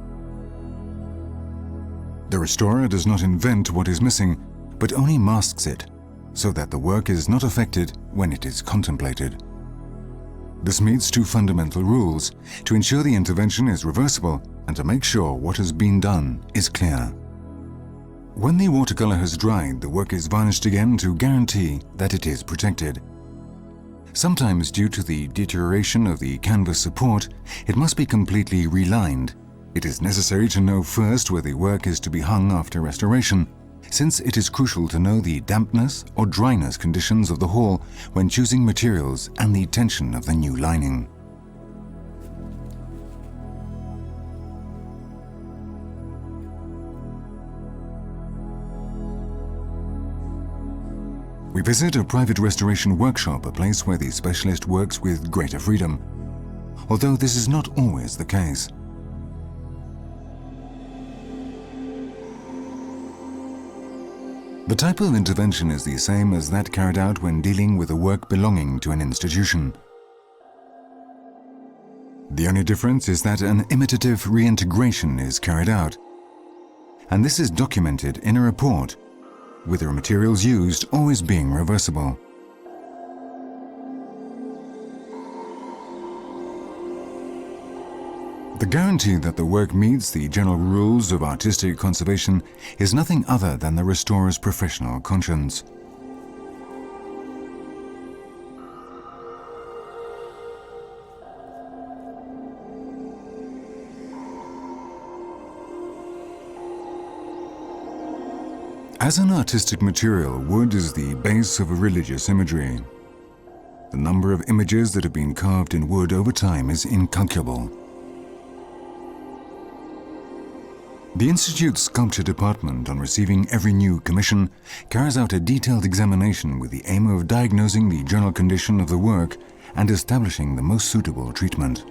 The restorer does not invent what is missing, but only masks it, so that the work is not affected when it is contemplated. This meets two fundamental rules: to ensure the intervention is reversible and to make sure what has been done is clear. When the watercolor has dried, the work is varnished again to guarantee that it is protected. Sometimes, due to the deterioration of the canvas support, it must be completely relined. It is necessary to know first where the work is to be hung after restoration, since it is crucial to know the dampness or dryness conditions of the hall when choosing materials and the tension of the new lining. We visit a private restoration workshop, a place where the specialist works with greater freedom, although this is not always the case. The type of intervention is the same as that carried out when dealing with a work belonging to an institution. The only difference is that an imitative reintegration is carried out, and this is documented in a report, with the materials used always being reversible. The guarantee that the work meets the general rules of artistic conservation is nothing other than the restorer's professional conscience. As an artistic material, wood is the base of a religious imagery. The number of images that have been carved in wood over time is incalculable. The Institute's sculpture department, on receiving every new commission, carries out a detailed examination with the aim of diagnosing the general condition of the work and establishing the most suitable treatment.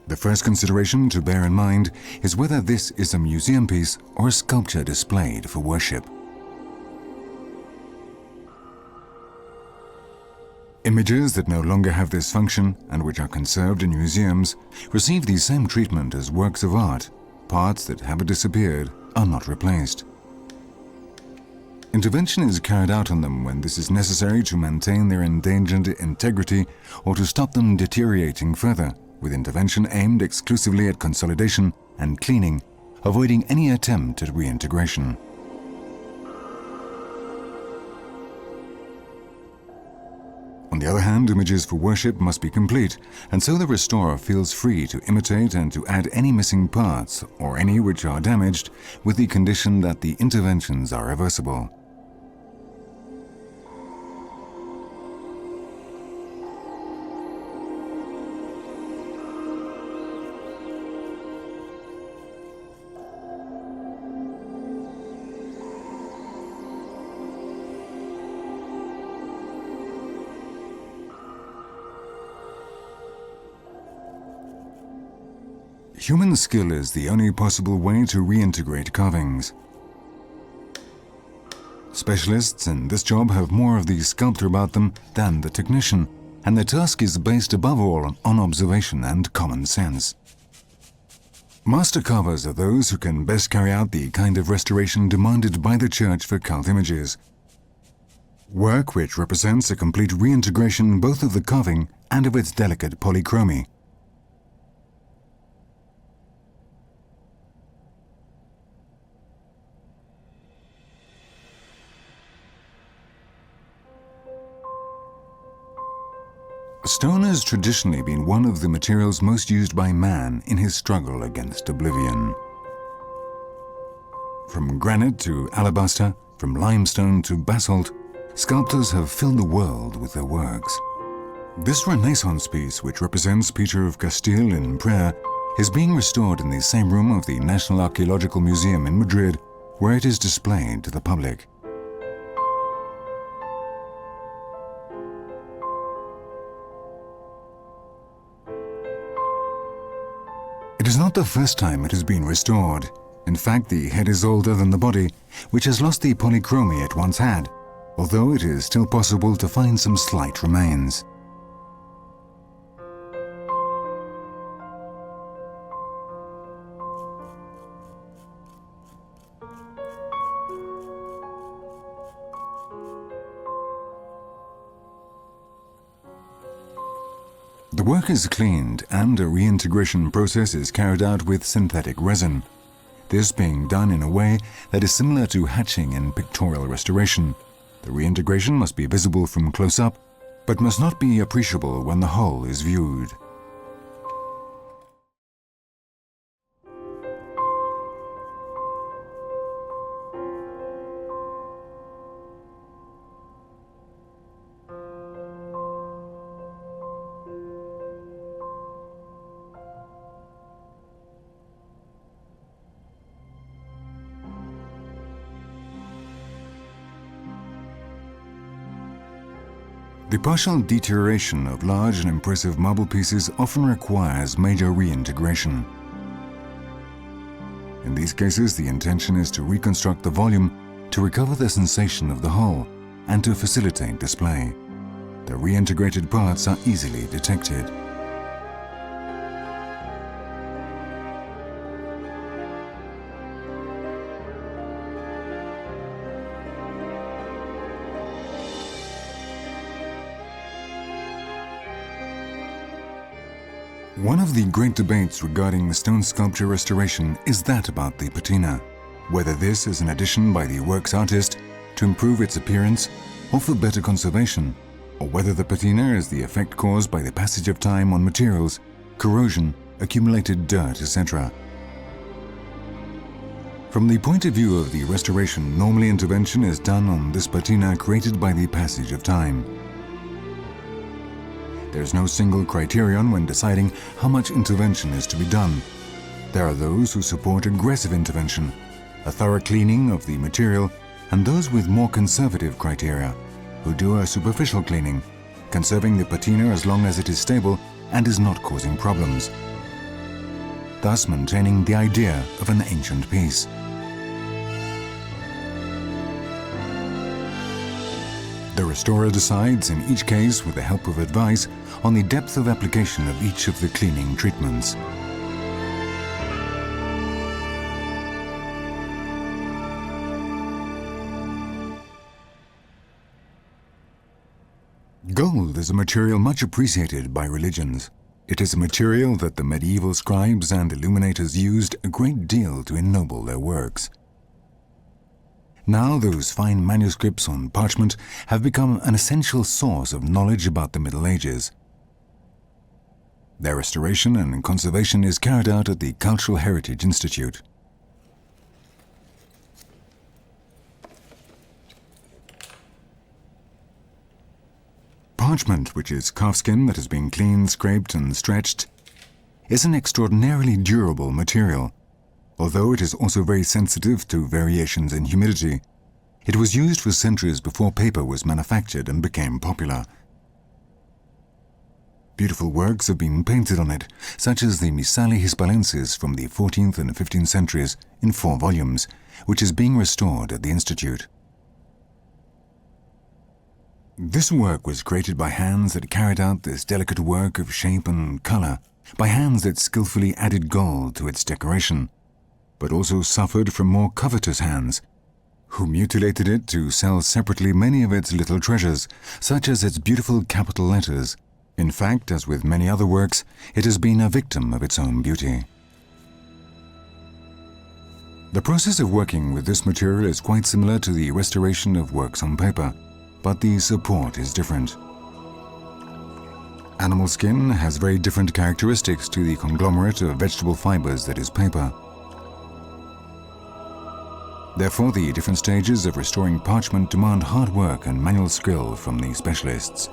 The first consideration to bear in mind is whether this is a museum piece or a sculpture displayed for worship. Images that no longer have this function and which are conserved in museums receive the same treatment as works of art. Parts that have disappeared are not replaced. Intervention is carried out on them when this is necessary to maintain their endangered integrity or to stop them deteriorating further, with intervention aimed exclusively at consolidation and cleaning, avoiding any attempt at reintegration. On the other hand, images for worship must be complete, and so the restorer feels free to imitate and to add any missing parts or any which are damaged, with the condition that the interventions are reversible. Human skill is the only possible way to reintegrate carvings. Specialists in this job have more of the sculptor about them than the technician, and their task is based above all on observation and common sense. Master carvers are those who can best carry out the kind of restoration demanded by the Church for cult images. Work which represents a complete reintegration both of the carving and of its delicate polychromy. Stone has traditionally been one of the materials most used by man in his struggle against oblivion. From granite to alabaster, from limestone to basalt, sculptors have filled the world with their works. This Renaissance piece, which represents Peter of Castile in prayer, is being restored in the same room of the National Archaeological Museum in Madrid, where it is displayed to the public. It is not the first time it has been restored. In fact, the head is older than the body, which has lost the polychromy it once had, although it is still possible to find some slight remains. The work is cleaned and a reintegration process is carried out with synthetic resin, this being done in a way that is similar to hatching in pictorial restoration. The reintegration must be visible from close up, but must not be appreciable when the whole is viewed. The partial deterioration of large and impressive marble pieces often requires major reintegration. In these cases, the intention is to reconstruct the volume to recover the sensation of the whole and to facilitate display. The reintegrated parts are easily detected. One of the great debates regarding stone sculpture restoration is that about the patina, whether this is an addition by the work's artist to improve its appearance or for better conservation, or whether the patina is the effect caused by the passage of time on materials, corrosion, accumulated dirt, etc. From the point of view of the restoration, normally intervention is done on this patina created by the passage of time. There is no single criterion when deciding how much intervention is to be done. There are those who support aggressive intervention, a thorough cleaning of the material, and those with more conservative criteria, who do a superficial cleaning, conserving the patina as long as it is stable and is not causing problems, thus maintaining the idea of an ancient piece. The restorer decides in each case, with the help of advice, on the depth of application of each of the cleaning treatments. Gold is a material much appreciated by religions. It is a material that the medieval scribes and illuminators used a great deal to ennoble their works. Now those fine manuscripts on parchment have become an essential source of knowledge about the Middle Ages. Their restoration and conservation is carried out at the Cultural Heritage Institute. Parchment, which is calfskin that has been cleaned, scraped and stretched, is an extraordinarily durable material. Although it is also very sensitive to variations in humidity, it was used for centuries before paper was manufactured and became popular. Beautiful works have been painted on it, such as the Missale Hispalensis from the 14th and 15th centuries in 4 volumes, which is being restored at the Institute. This work was created by hands that carried out this delicate work of shape and color, by hands that skillfully added gold to its decoration, but also suffered from more covetous hands, who mutilated it to sell separately many of its little treasures, such as its beautiful capital letters. In fact, as with many other works, it has been a victim of its own beauty. The process of working with this material is quite similar to the restoration of works on paper, but the support is different. Animal skin has very different characteristics to the conglomerate of vegetable fibers that is paper. Therefore, the different stages of restoring parchment demand hard work and manual skill from the specialists.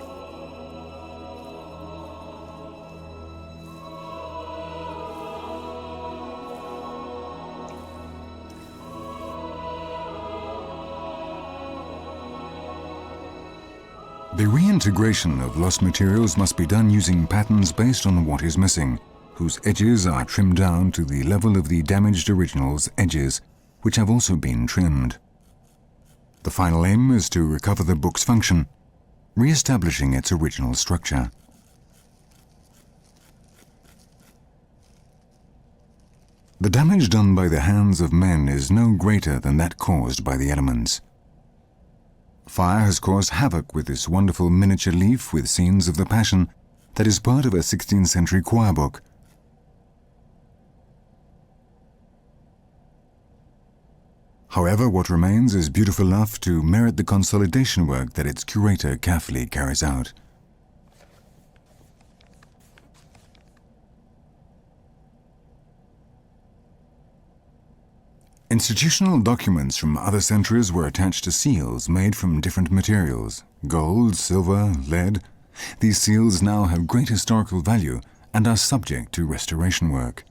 The reintegration of lost materials must be done using patterns based on what is missing, whose edges are trimmed down to the level of the damaged original's edges, which have also been trimmed. The final aim is to recover the book's function, re-establishing its original structure. The damage done by the hands of men is no greater than that caused by the elements. Fire has caused havoc with this wonderful miniature leaf with scenes of the Passion that is part of a 16th century choir book. However, what remains is beautiful enough to merit the consolidation work that its curator carefully carries out. Institutional documents from other centuries were attached to seals made from different materials: gold, silver, lead. These seals now have great historical value and are subject to restoration work.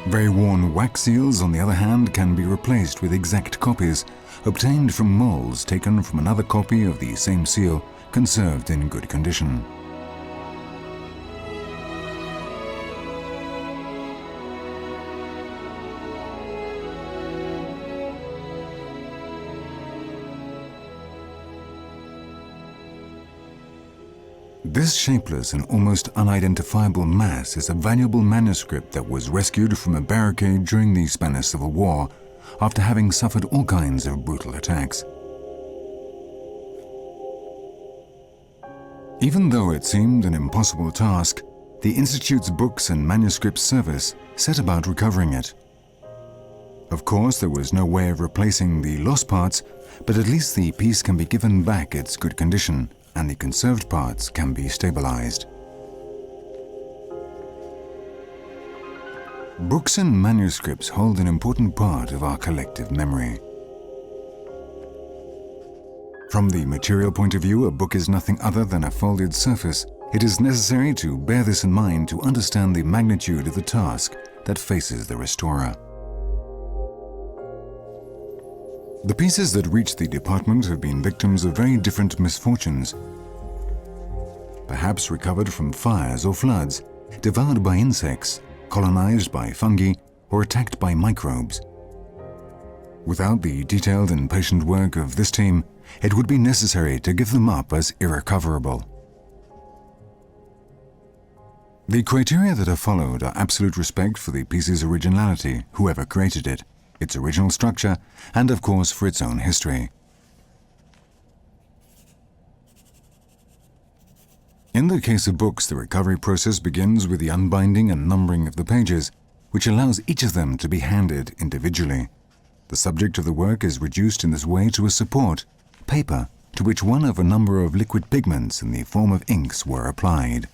Very worn wax seals, on the other hand, can be replaced with exact copies, obtained from molds taken from another copy of the same seal, conserved in good condition. This shapeless and almost unidentifiable mass is a valuable manuscript that was rescued from a barricade during the Spanish Civil War, after having suffered all kinds of brutal attacks. Even though it seemed an impossible task, the Institute's Books and Manuscripts Service set about recovering it. Of course, there was no way of replacing the lost parts, but at least the piece can be given back its good condition, and the conserved parts can be stabilized. Books and manuscripts hold an important part of our collective memory. From the material point of view, a book is nothing other than a folded surface. It is necessary to bear this in mind to understand the magnitude of the task that faces the restorer. The pieces that reach the department have been victims of very different misfortunes. Perhaps recovered from fires or floods, devoured by insects, colonized by fungi, or attacked by microbes. Without the detailed and patient work of this team, it would be necessary to give them up as irrecoverable. The criteria that are followed are absolute respect for the piece's originality, whoever created it, its original structure, and of course for its own history. In the case of books, the recovery process begins with the unbinding and numbering of the pages, which allows each of them to be handed individually. The subject of the work is reduced in this way to a support, paper, to which one of a number of liquid pigments in the form of inks were applied.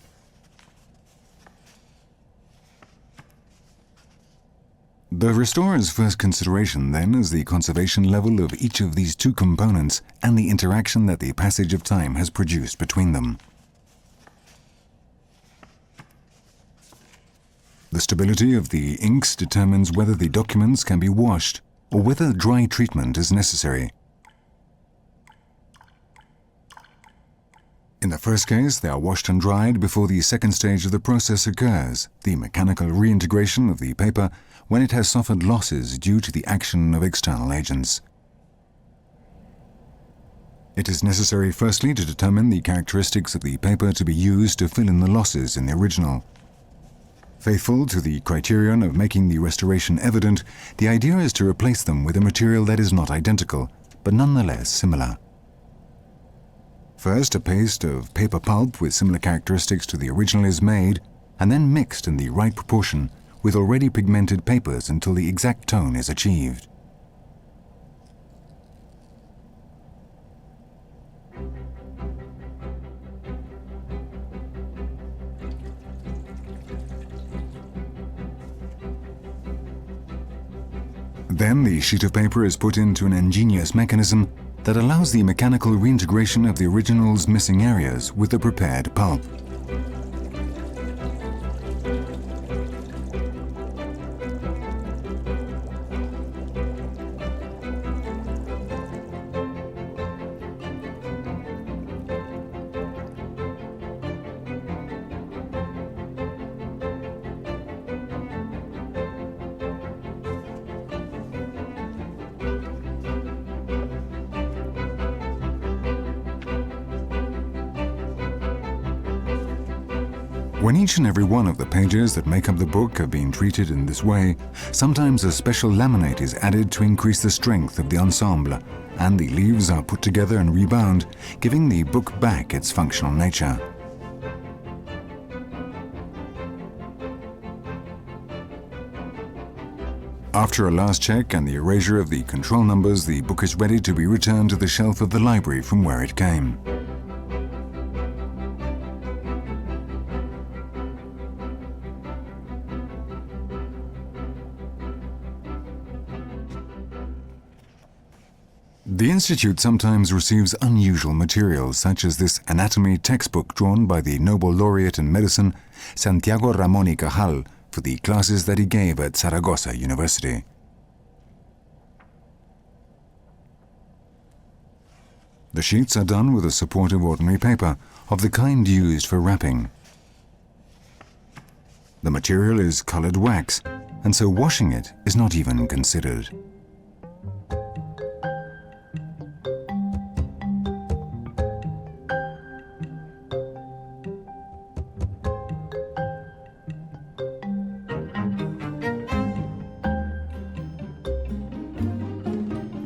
The restorer's first consideration, then, is the conservation level of each of these two components and the interaction that the passage of time has produced between them. The The stability of the inks determines whether the documents can be washed or whether dry treatment is necessary. In the first case, they are washed and dried before the second stage of the process occurs, the mechanical reintegration of the paper when it has suffered losses due to the action of external agents. It is necessary firstly to determine the characteristics of the paper to be used to fill in the losses in the original. Faithful to the criterion of making the restoration evident, the idea is to replace them with a material that is not identical, but nonetheless similar. First, a paste of paper pulp with similar characteristics to the original is made, and then mixed in the right proportion with already pigmented papers until the exact tone is achieved. Then the sheet of paper is put into an ingenious mechanism that allows the mechanical reintegration of the original's missing areas with the prepared pulp. When each and every one of the pages that make up the book have been treated in this way, sometimes a special laminate is added to increase the strength of the ensemble, and the leaves are put together and rebound, giving the book back its functional nature. After a last check and the erasure of the control numbers, the book is ready to be returned to the shelf of the library from where it came. The Institute sometimes receives unusual materials, such as this anatomy textbook drawn by the Nobel laureate in medicine, Santiago Ramón y Cajal, for the classes that he gave at Zaragoza University. The sheets are done with the support of ordinary paper, of the kind used for wrapping. The material is colored wax, and so washing it is not even considered.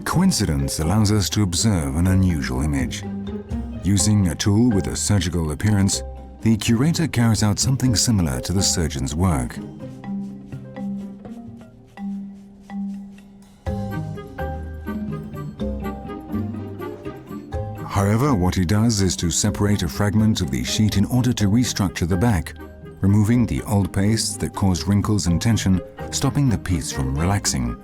Coincidence allows us to observe an unusual image. Using a tool with a surgical appearance, the curator carries out something similar to the surgeon's work. However, what he does is to separate a fragment of the sheet in order to restructure the back, removing the old pastes that caused wrinkles and tension, stopping the piece from relaxing.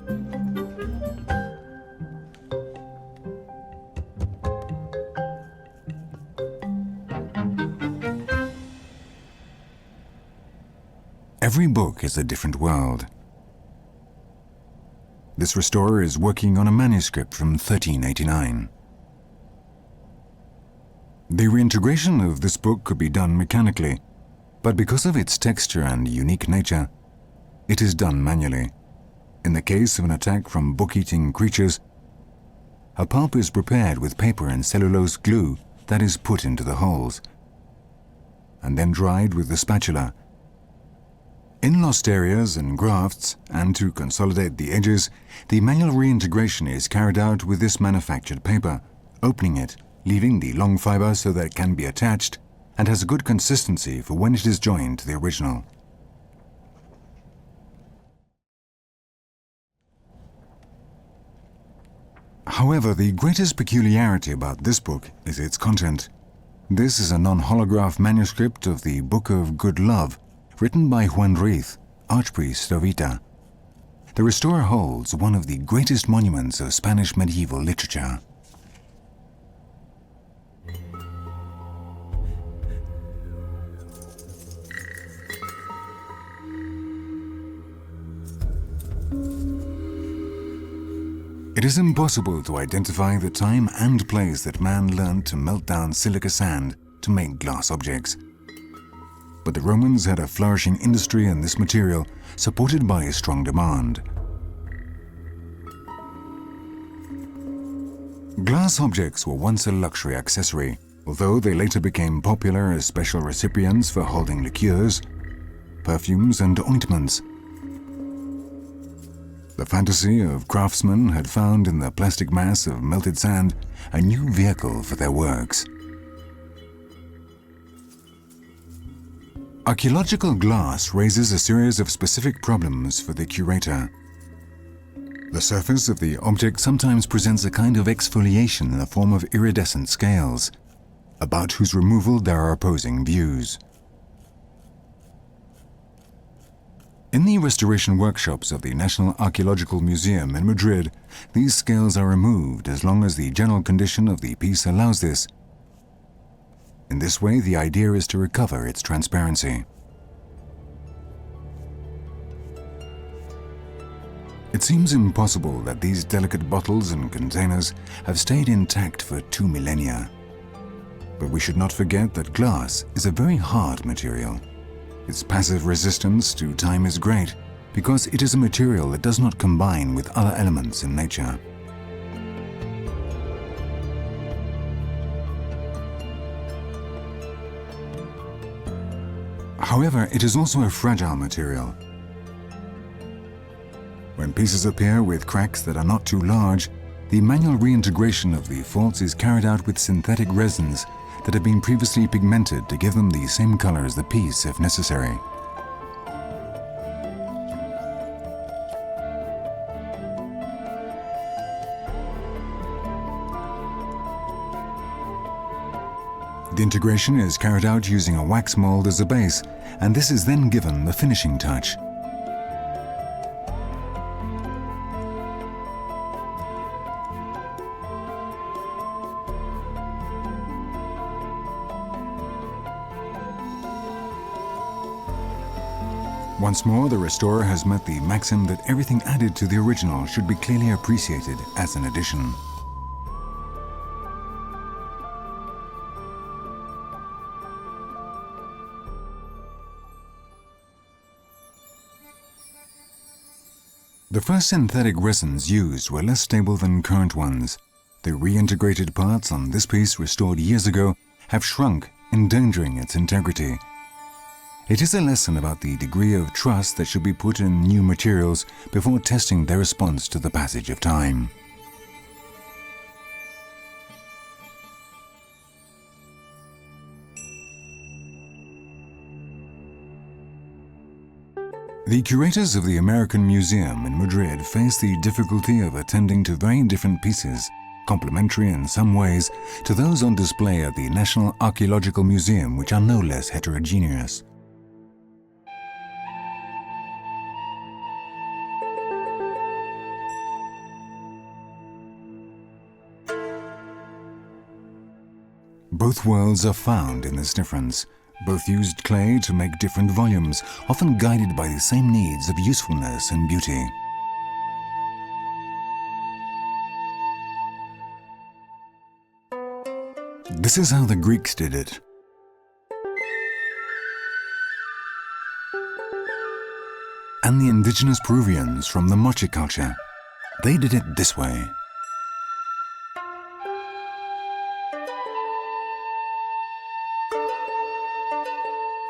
Every book is a different world. This restorer is working on a manuscript from 1389. The reintegration of this book could be done mechanically, but because of its texture and unique nature, it is done manually. In the case of an attack from book-eating creatures, a pulp is prepared with paper and cellulose glue that is put into the holes, and then dried with the spatula. In lost areas and grafts, and to consolidate the edges, the manual reintegration is carried out with this manufactured paper, opening it, leaving the long fiber so that it can be attached, and has a good consistency for when it is joined to the original. However, the greatest peculiarity about this book is its content. This is a non-holograph manuscript of the Book of Good Love, written by Juan Ruiz, Archpriest of Ita. The restorer holds one of the greatest monuments of Spanish medieval literature. It is impossible to identify the time and place that man learned to melt down silica sand to make glass objects. But the Romans had a flourishing industry in this material, supported by a strong demand. Glass objects were once a luxury accessory, although they later became popular as special recipients for holding liqueurs, perfumes, and ointments. The fantasy of craftsmen had found in the plastic mass of melted sand a new vehicle for their works. Archaeological glass raises a series of specific problems for the curator. The surface of the object sometimes presents a kind of exfoliation in the form of iridescent scales, about whose removal there are opposing views. In the restoration workshops of the National Archaeological Museum in Madrid, these scales are removed as long as the general condition of the piece allows this. In this way, the idea is to recover its transparency. It seems impossible that these delicate bottles and containers have stayed intact for 2 millennia. But we should not forget that glass is a very hard material. Its passive resistance to time is great because it is a material that does not combine with other elements in nature. However, it is also a fragile material. When pieces appear with cracks that are not too large, the manual reintegration of the faults is carried out with synthetic resins that have been previously pigmented to give them the same color as the piece if necessary. The integration is carried out using a wax mold as a base, and this is then given the finishing touch. Once more, the restorer has met the maxim that everything added to the original should be clearly appreciated as an addition. The first synthetic resins used were less stable than current ones. The reintegrated parts on this piece restored years ago have shrunk, endangering its integrity. It is a lesson about the degree of trust that should be put in new materials before testing their response to the passage of time. The curators of the American Museum in Madrid face the difficulty of attending to very different pieces, complementary in some ways to those on display at the National Archaeological Museum, which are no less heterogeneous. Both worlds are found in this difference. Both used clay to make different volumes, often guided by the same needs of usefulness and beauty. This is how the Greeks did it. And the indigenous Peruvians from the mochi culture. They did it this way.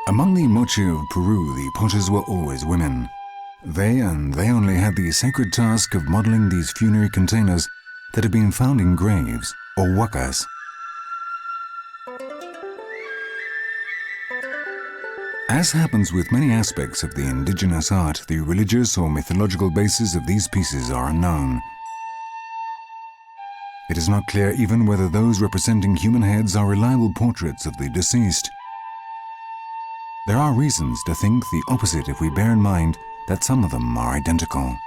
Among the mochi of Peru, the potters were always women. They only had the sacred task of modeling these funerary containers that had been found in graves, or huacas. As happens with many aspects of the indigenous art, the religious or mythological bases of these pieces are unknown. It is not clear even whether those representing human heads are reliable portraits of the deceased. There are reasons to think the opposite if we bear in mind that some of them are identical.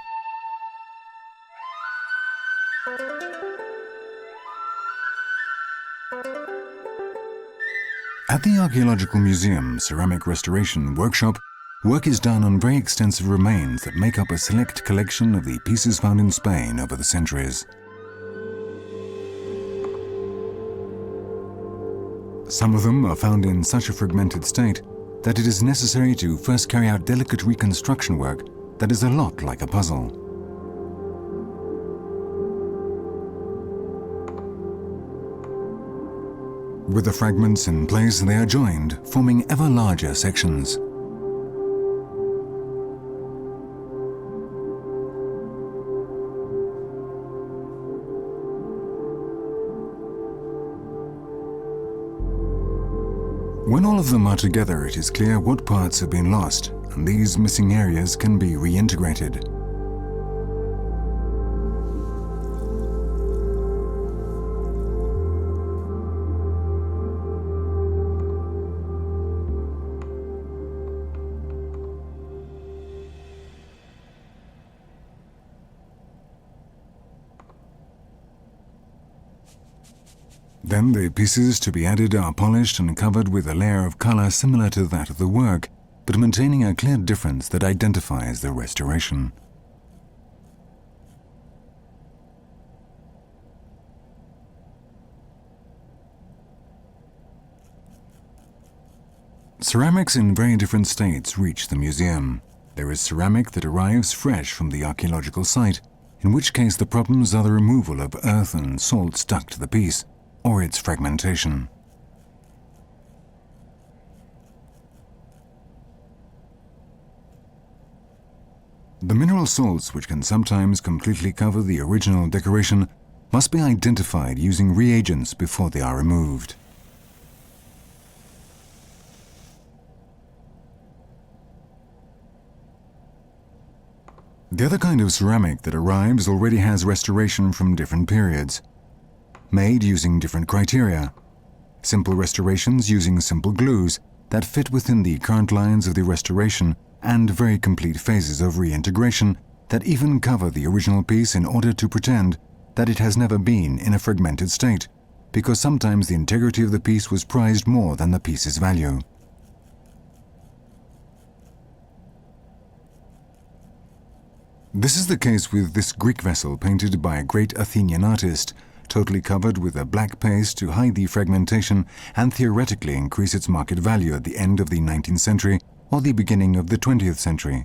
At the Archaeological Museum Ceramic Restoration Workshop, work is done on very extensive remains that make up a select collection of the pieces found in Spain over the centuries. Some of them are found in such a fragmented state that it is necessary to first carry out delicate reconstruction work that is a lot like a puzzle. With the fragments in place, they are joined, forming ever larger sections. When all of them are together, it is clear what parts have been lost, and these missing areas can be reintegrated. Then the pieces to be added are polished and covered with a layer of color similar to that of the work, but maintaining a clear difference that identifies the restoration. Ceramics in very different states reach the museum. There is ceramic that arrives fresh from the archaeological site, in which case the problems are the removal of earth and salt stuck to the piece, or its fragmentation. The mineral salts, which can sometimes completely cover the original decoration, must be identified using reagents before they are removed. The other kind of ceramic that arrives already has restoration from different periods, made using different criteria. Simple restorations using simple glues that fit within the current lines of the restoration, and very complete phases of reintegration that even cover the original piece in order to pretend that it has never been in a fragmented state, because sometimes the integrity of the piece was prized more than the piece's value. This is the case with this Greek vessel painted by a great Athenian artist, totally covered with a black paste to hide the fragmentation and theoretically increase its market value at the end of the 19th century or the beginning of the 20th century.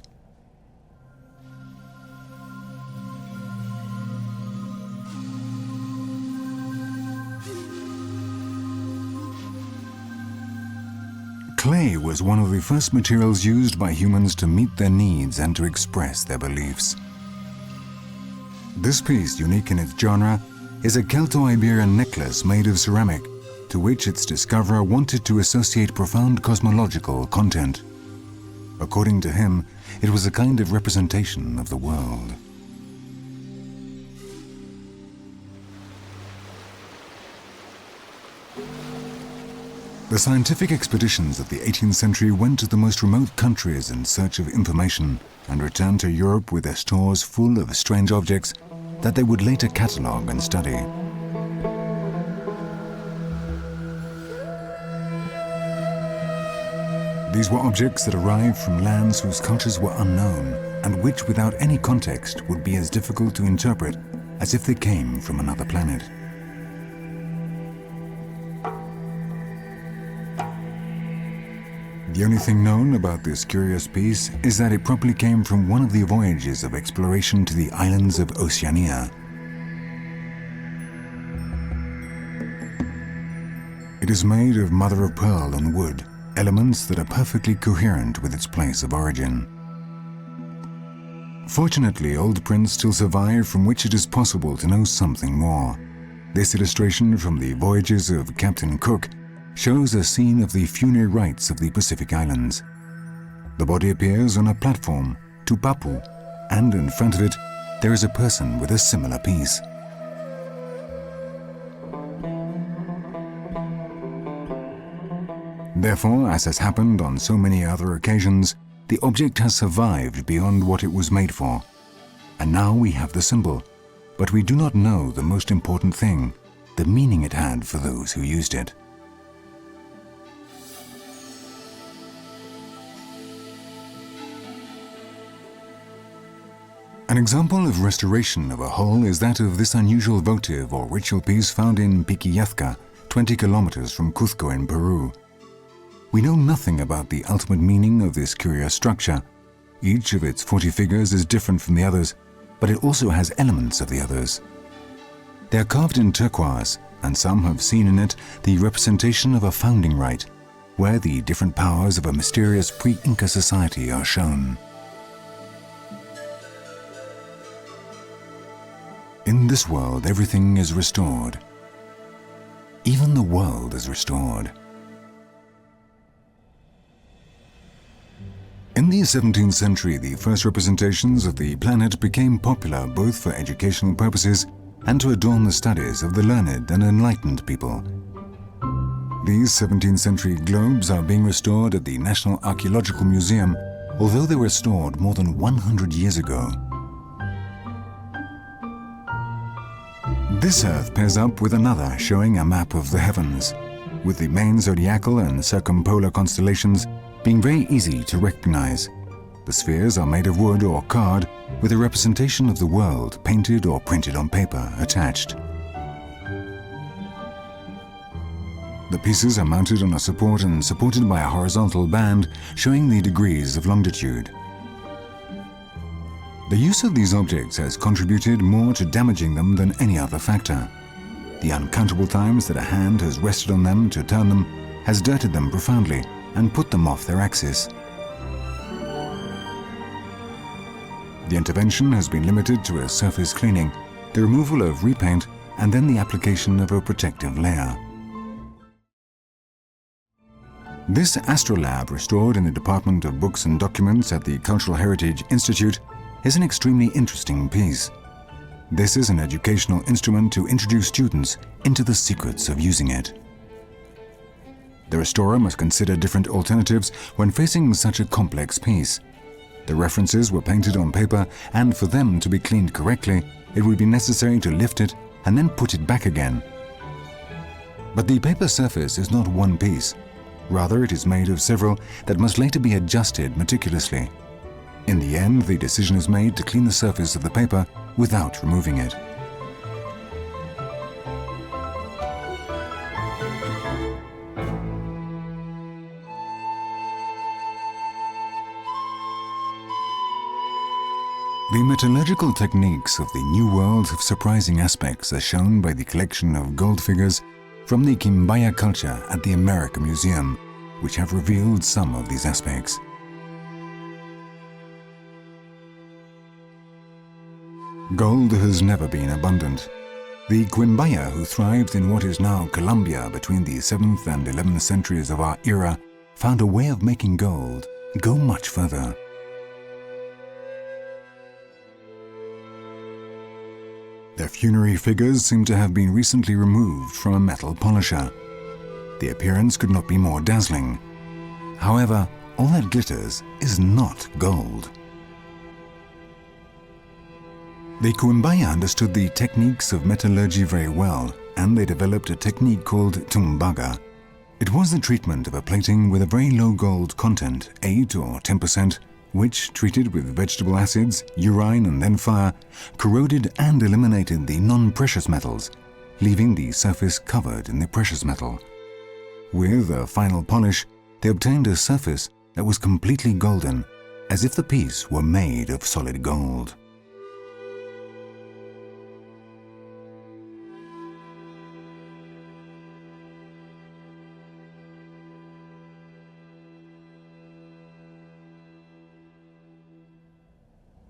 Clay was one of the first materials used by humans to meet their needs and to express their beliefs. This piece, unique in its genre, is a Celto-Iberian necklace made of ceramic, to which its discoverer wanted to associate profound cosmological content. According to him, it was a kind of representation of the world. The scientific expeditions of the 18th century went to the most remote countries in search of information and returned to Europe with their stores full of strange objects that they would later catalogue and study. These were objects that arrived from lands whose cultures were unknown and which, without any context, would be as difficult to interpret as if they came from another planet. The only thing known about this curious piece is that it probably came from one of the voyages of exploration to the islands of Oceania. It is made of mother of pearl and wood, elements that are perfectly coherent with its place of origin. Fortunately, old prints still survive from which it is possible to know something more. This illustration from the voyages of Captain Cook shows a scene of the funerary rites of the Pacific Islands. The body appears on a platform, Tupapu, and in front of it there is a person with a similar piece. Therefore, as has happened on so many other occasions, the object has survived beyond what it was made for. And now we have the symbol, but we do not know the most important thing, the meaning it had for those who used it. An example of restoration of a whole is that of this unusual votive or ritual piece found in Piquillazca, 20 kilometers from Cuzco in Peru. We know nothing about the ultimate meaning of this curious structure. Each of its 40 figures is different from the others, but it also has elements of the others. They are carved in turquoise, and some have seen in it the representation of a founding rite, where the different powers of a mysterious pre-Inca society are shown. In this world, everything is restored. Even the world is restored. In the 17th century, the first representations of the planet became popular both for educational purposes and to adorn the studies of the learned and enlightened people. These 17th century globes are being restored at the National Archaeological Museum, although they were restored more than 100 years ago. This Earth pairs up with another showing a map of the heavens, with the main zodiacal and circumpolar constellations being very easy to recognize. The spheres are made of wood or card, with a representation of the world painted or printed on paper attached. The pieces are mounted on a support and supported by a horizontal band showing the degrees of longitude. The use of these objects has contributed more to damaging them than any other factor. The uncountable times that a hand has rested on them to turn them has dirted them profoundly and put them off their axis. The intervention has been limited to a surface cleaning, the removal of repaint, and then the application of a protective layer. This astrolabe, restored in the Department of Books and Documents at the Cultural Heritage Institute, is an extremely interesting piece. This is an educational instrument to introduce students into the secrets of using it. The restorer must consider different alternatives when facing such a complex piece. The references were painted on paper, and for them to be cleaned correctly, it would be necessary to lift it and then put it back again. But the paper surface is not one piece. Rather, it is made of several that must later be adjusted meticulously. In the end, the decision is made to clean the surface of the paper without removing it. The metallurgical techniques of the New World have surprising aspects as shown by the collection of gold figures from the Quimbaya culture at the America Museum, which have revealed some of these aspects. Gold has never been abundant. The Quimbaya, who thrived in what is now Colombia between the 7th and 11th centuries of our era, found a way of making gold go much further. Their funerary figures seem to have been recently removed from a metal polisher. The appearance could not be more dazzling. However, all that glitters is not gold. The Quimbaya understood the techniques of metallurgy very well, and they developed a technique called tumbaga. It was the treatment of a plating with a very low gold content, 8 or 10%, which, treated with vegetable acids, urine and then fire, corroded and eliminated the non-precious metals, leaving the surface covered in the precious metal. With a final polish, they obtained a surface that was completely golden, as if the piece were made of solid gold.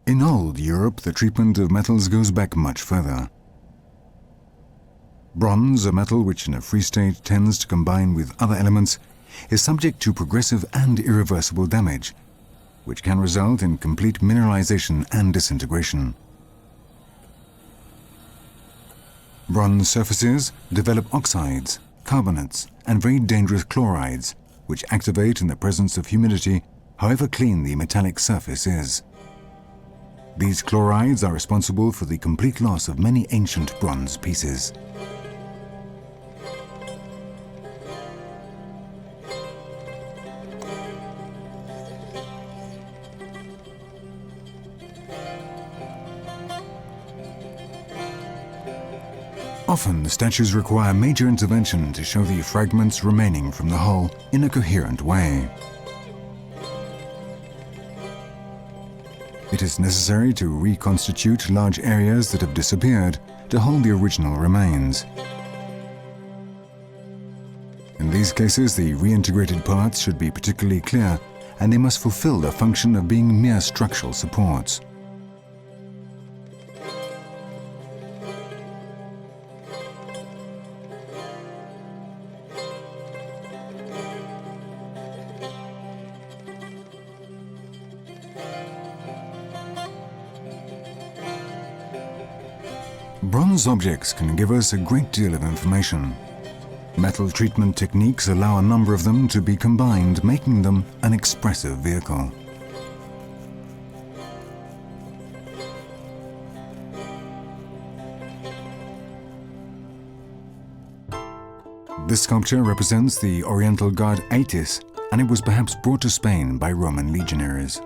In old Europe, the treatment of metals goes back much further. Bronze, a metal which in a free state tends to combine with other elements, is subject to progressive and irreversible damage, which can result in complete mineralization and disintegration. Bronze surfaces develop oxides, carbonates, and very dangerous chlorides, which activate in the presence of humidity, however clean the metallic surface is. These chlorides are responsible for the complete loss of many ancient bronze pieces. Often, the statues require major intervention to show the fragments remaining from the whole in a coherent way. It is necessary to reconstitute large areas that have disappeared to hold the original remains. In these cases, the reintegrated parts should be particularly clear, and they must fulfill the function of being mere structural supports. Bronze objects can give us a great deal of information. Metal treatment techniques allow a number of them to be combined, making them an expressive vehicle. This sculpture represents the Oriental god Atis, and it was perhaps brought to Spain by Roman legionaries.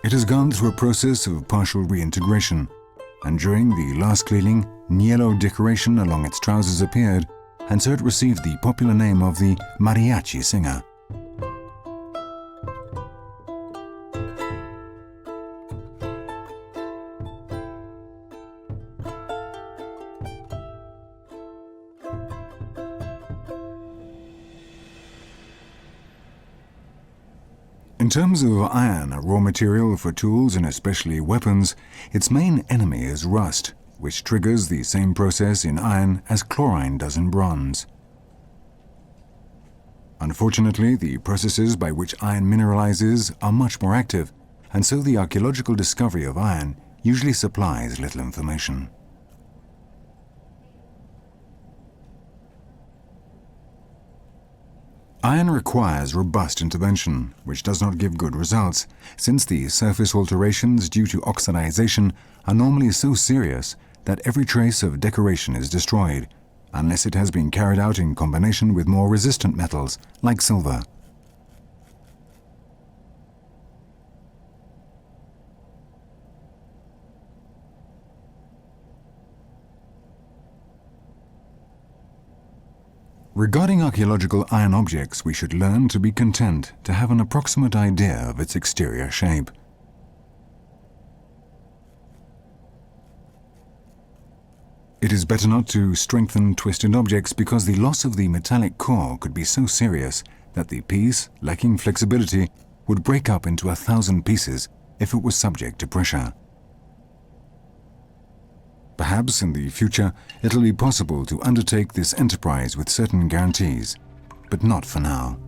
It has gone through a process of partial reintegration, and during the last cleaning, yellow decoration along its trousers appeared, and so it received the popular name of the mariachi singer. In terms of iron, a raw material for tools and especially weapons, its main enemy is rust, which triggers the same process in iron as chlorine does in bronze. Unfortunately, the processes by which iron mineralizes are much more active, and so the archaeological discovery of iron usually supplies little information. Iron requires robust intervention, which does not give good results, since the surface alterations due to oxidization are normally so serious that every trace of decoration is destroyed, unless it has been carried out in combination with more resistant metals, like silver. Regarding archaeological iron objects, we should learn to be content to have an approximate idea of its exterior shape. It is better not to strengthen twisted objects because the loss of the metallic core could be so serious that the piece, lacking flexibility, would break up into 1,000 pieces if it was subject to pressure. Perhaps in the future it'll be possible to undertake this enterprise with certain guarantees, but not for now.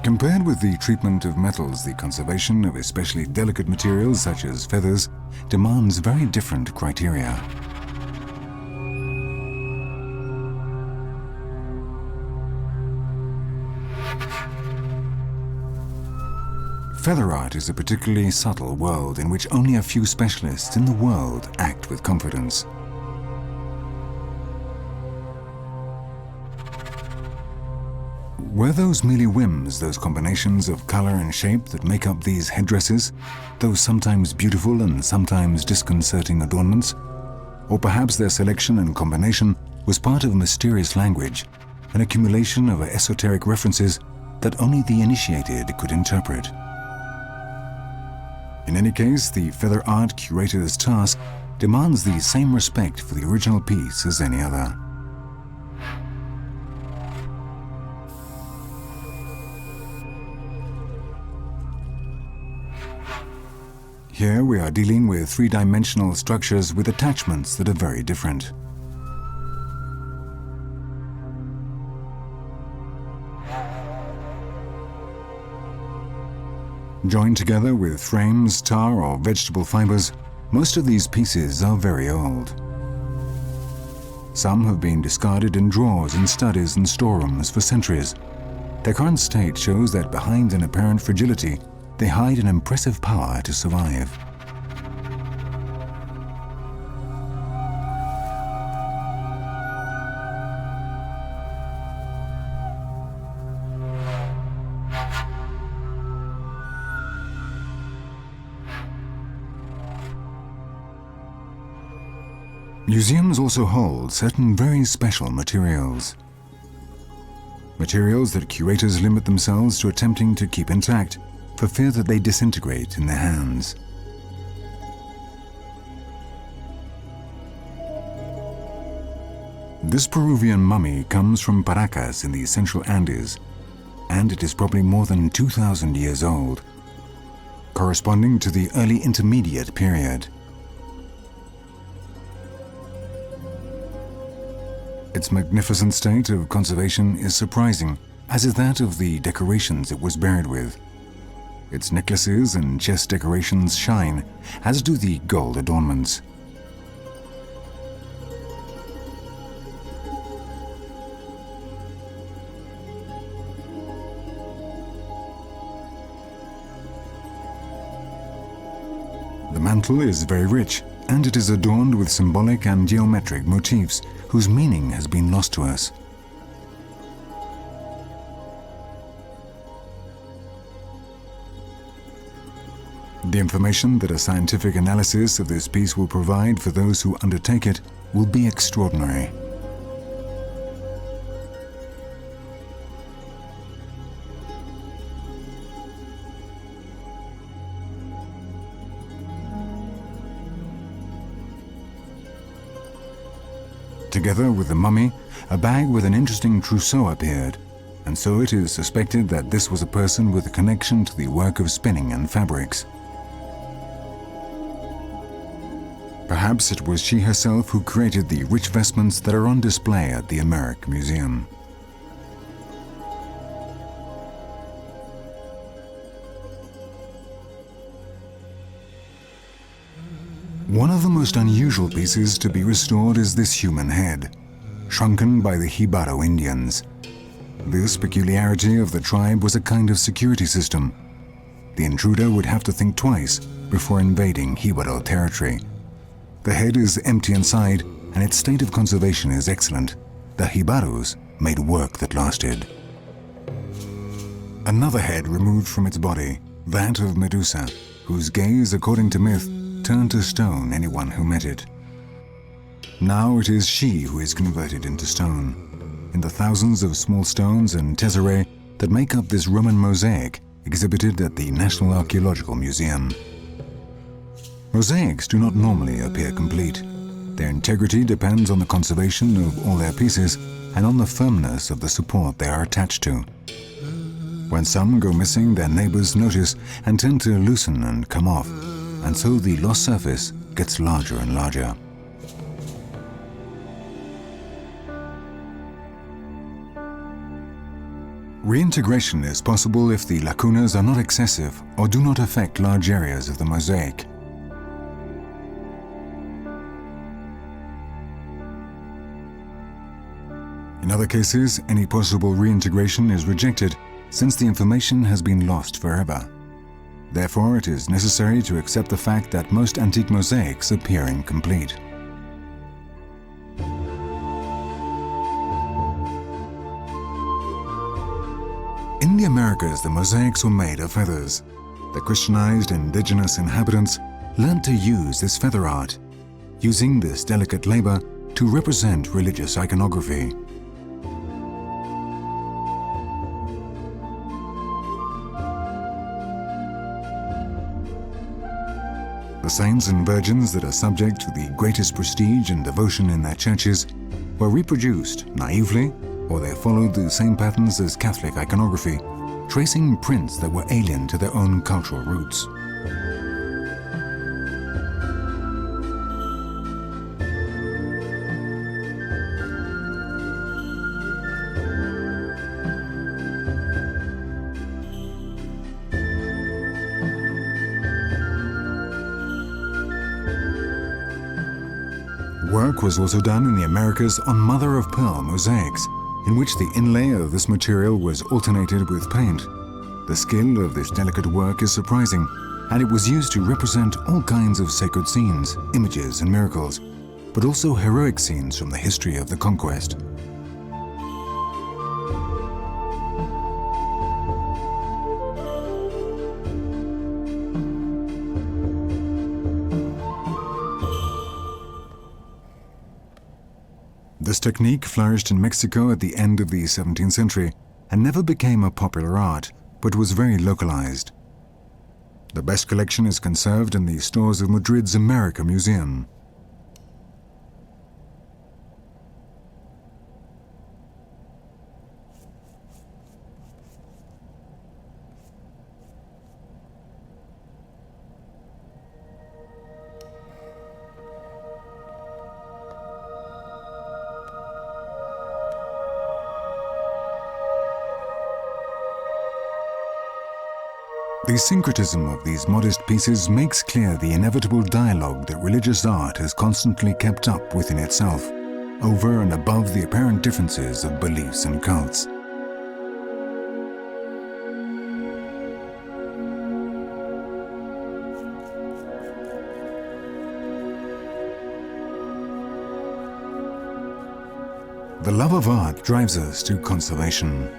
Compared with the treatment of metals, the conservation of especially delicate materials such as feathers demands very different criteria. Feather art is a particularly subtle world in which only a few specialists in the world act with confidence. Were those merely whims, those combinations of color and shape that make up these headdresses, those sometimes beautiful and sometimes disconcerting adornments? Or perhaps their selection and combination was part of a mysterious language, an accumulation of esoteric references that only the initiated could interpret. In any case, the feather art curator's task demands the same respect for the original piece as any other. Here we are dealing with three-dimensional structures with attachments that are very different. Joined together with frames, tar or vegetable fibers, most of these pieces are very old. Some have been discarded in drawers in studies and storerooms for centuries. Their current state shows that behind an apparent fragility, they hide an impressive power to survive. Museums also hold certain very special materials. Materials that curators limit themselves to attempting to keep intact for fear that they disintegrate in their hands. This Peruvian mummy comes from Paracas in the central Andes, and it is probably more than 2,000 years old, corresponding to the early intermediate period. Its magnificent state of conservation is surprising, as is that of the decorations it was buried with. Its necklaces and chest decorations shine, as do the gold adornments. The mantle is very rich, and it is adorned with symbolic and geometric motifs whose meaning has been lost to us. The information that a scientific analysis of this piece will provide for those who undertake it will be extraordinary. Together with the mummy, a bag with an interesting trousseau appeared, and so it is suspected that this was a person with a connection to the work of spinning and fabrics. Perhaps it was she herself who created the rich vestments that are on display at the American Museum. One of the most unusual pieces to be restored is this human head, shrunken by the Jibaro Indians. This peculiarity of the tribe was a kind of security system. The intruder would have to think twice before invading Jibaro territory. The head is empty inside, and its state of conservation is excellent. The Jibaros made work that lasted. Another head removed from its body, that of Medusa, whose gaze, according to myth, turned to stone anyone who met it. Now it is she who is converted into stone, in the thousands of small stones and tesserae that make up this Roman mosaic exhibited at the National Archaeological Museum. Mosaics do not normally appear complete. Their integrity depends on the conservation of all their pieces and on the firmness of the support they are attached to. When some go missing, their neighbors notice and tend to loosen and come off, and so the lost surface gets larger and larger. Reintegration is possible if the lacunas are not excessive or do not affect large areas of the mosaic. In other cases, any possible reintegration is rejected since the information has been lost forever. Therefore, it is necessary to accept the fact that most antique mosaics appear incomplete. In the Americas, the mosaics were made of feathers. The Christianized indigenous inhabitants learned to use this feather art, using this delicate labor to represent religious iconography. The saints and virgins that are subject to the greatest prestige and devotion in their churches were reproduced naively, or they followed the same patterns as Catholic iconography, tracing prints that were alien to their own cultural roots. Work was also done in the Americas on mother-of-pearl mosaics, in which the inlay of this material was alternated with paint. The skill of this delicate work is surprising, and it was used to represent all kinds of sacred scenes, images, and miracles, but also heroic scenes from the history of the conquest. This technique flourished in Mexico at the end of the 17th century and never became a popular art, but was very localized. The best collection is conserved in the stores of Madrid's America Museum. The syncretism of these modest pieces makes clear the inevitable dialogue that religious art has constantly kept up within itself, over and above the apparent differences of beliefs and cults. The love of art drives us to conservation.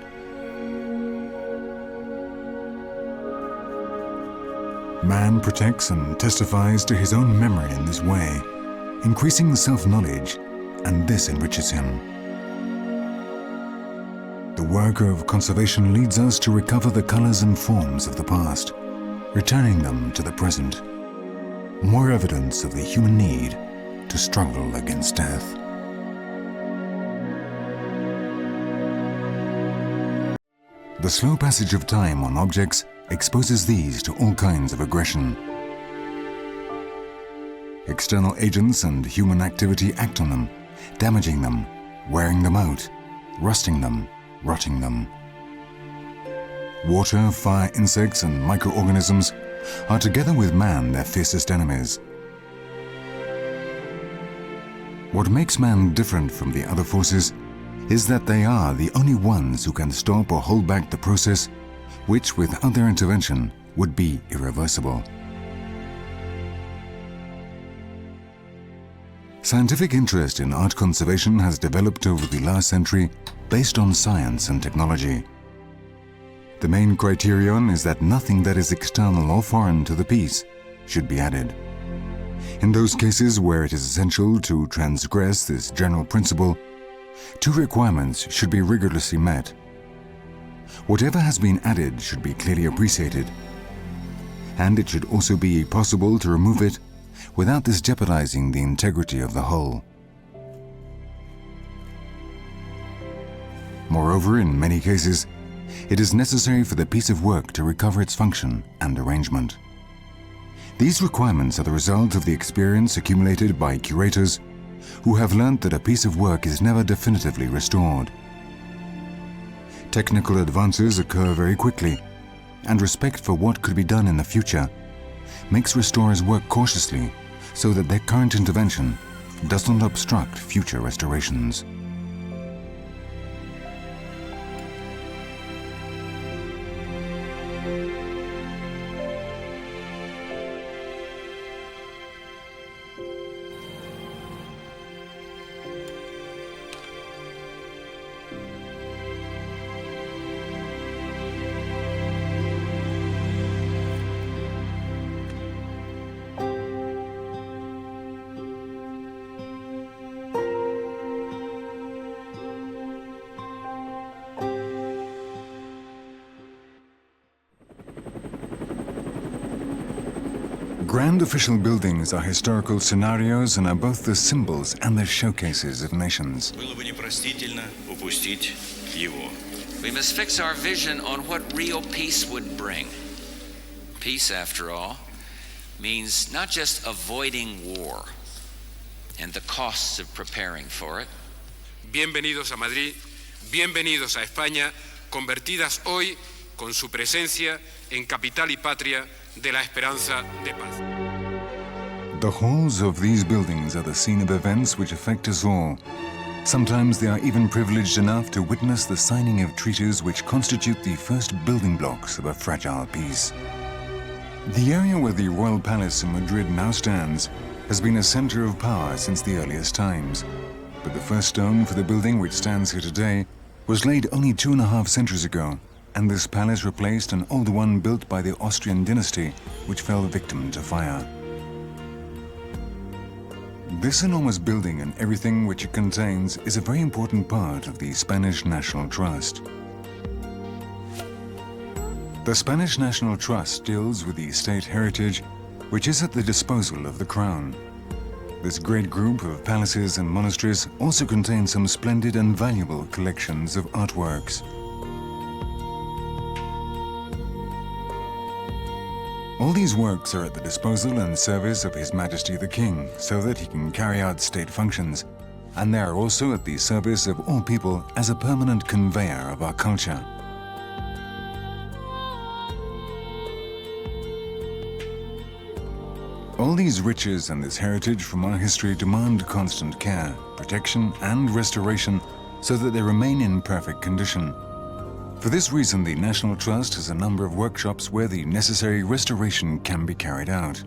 Man protects and testifies to his own memory in this way, increasing self-knowledge, and this enriches him. The work of conservation leads us to recover the colors and forms of the past, returning them to the present. More evidence of the human need to struggle against death. The slow passage of time on objects exposes these to all kinds of aggression. External agents and human activity act on them, damaging them, wearing them out, rusting them, rotting them. Water, fire, insects, and microorganisms are together with man their fiercest enemies. What makes man different from the other forces is that they are the only ones who can stop or hold back the process which, without their intervention, would be irreversible. Scientific interest in art conservation has developed over the last century based on science and technology. The main criterion is that nothing that is external or foreign to the piece should be added. In those cases where it is essential to transgress this general principle, two requirements should be rigorously met. Whatever has been added should be clearly appreciated, and it should also be possible to remove it without this jeopardizing the integrity of the whole. Moreover, in many cases, it is necessary for the piece of work to recover its function and arrangement. These requirements are the result of the experience accumulated by curators who have learnt that a piece of work is never definitively restored. Technical advances occur very quickly, and respect for what could be done in the future makes restorers work cautiously so that their current intervention does not obstruct future restorations. Grand official buildings are historical scenarios and are both the symbols and the showcases of nations. Было бы непростительно упустить его. We must fix our vision on what real peace would bring. Peace, after all, means not just avoiding war and the costs of preparing for it. Bienvenidos a Madrid, bienvenidos a España, convertidas hoy con su presencia en capital y patria de la esperanza de paz. The halls of these buildings are the scene of events which affect us all. Sometimes they are even privileged enough to witness the signing of treaties which constitute the first building blocks of a fragile peace. The area where the Royal Palace in Madrid now stands has been a center of power since the earliest times, but the first stone for the building which stands here today was laid only 2.5 centuries ago, and this palace replaced an old one built by the Austrian dynasty, which fell victim to fire. This enormous building and everything which it contains is a very important part of the Spanish National Trust. The Spanish National Trust deals with the state heritage which is at the disposal of the Crown. This great group of palaces and monasteries also contains some splendid and valuable collections of artworks. All these works are at the disposal and service of His Majesty the King, so that he can carry out state functions, and they are also at the service of all people as a permanent conveyor of our culture. All these riches and this heritage from our history demand constant care, protection and restoration so that they remain in perfect condition. For this reason, the National Trust has a number of workshops where the necessary restoration can be carried out.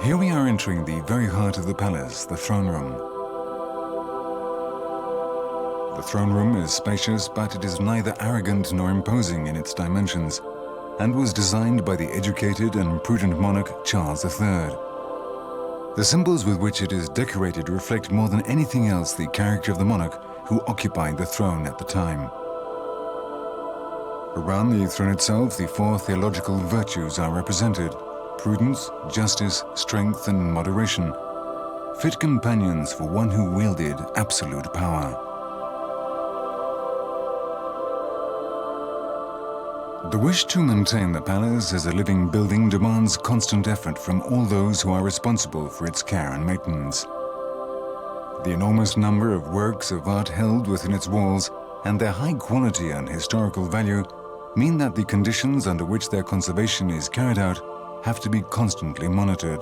Here we are entering the very heart of the palace, the throne room. The throne room is spacious, but it is neither arrogant nor imposing in its dimensions, and was designed by the educated and prudent monarch Charles III. The symbols with which it is decorated reflect more than anything else the character of the monarch who occupied the throne at the time. Around the throne itself, the four theological virtues are represented: prudence, justice, strength, and moderation, fit companions for one who wielded absolute power. The wish to maintain the palace as a living building demands constant effort from all those who are responsible for its care and maintenance. The enormous number of works of art held within its walls and their high quality and historical value mean that the conditions under which their conservation is carried out have to be constantly monitored.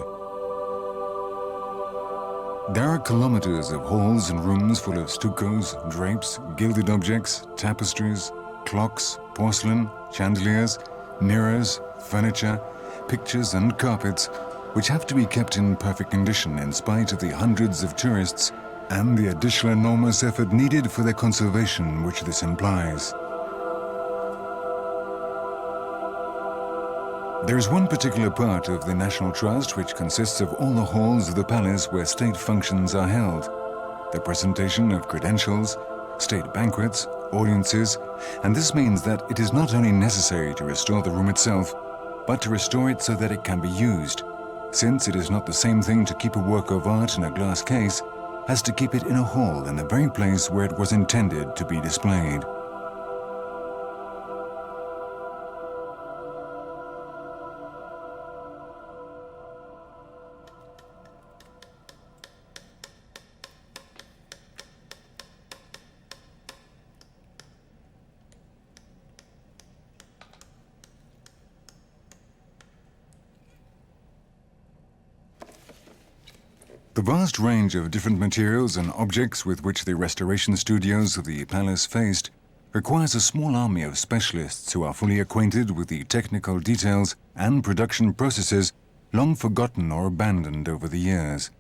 There are kilometers of halls and rooms full of stuccos, drapes, gilded objects, tapestries, clocks, porcelain, chandeliers, mirrors, furniture, pictures and carpets, which have to be kept in perfect condition in spite of the hundreds of tourists and the additional enormous effort needed for their conservation which this implies. There is one particular part of the National Trust which consists of all the halls of the palace where state functions are held, the presentation of credentials, state banquets, audiences, and this means that it is not only necessary to restore the room itself, but to restore it so that it can be used, since it is not the same thing to keep a work of art in a glass case as to keep it in a hall in the very place where it was intended to be displayed. The vast range of different materials and objects with which the restoration studios of the palace faced requires a small army of specialists who are fully acquainted with the technical details and production processes long forgotten or abandoned over the years.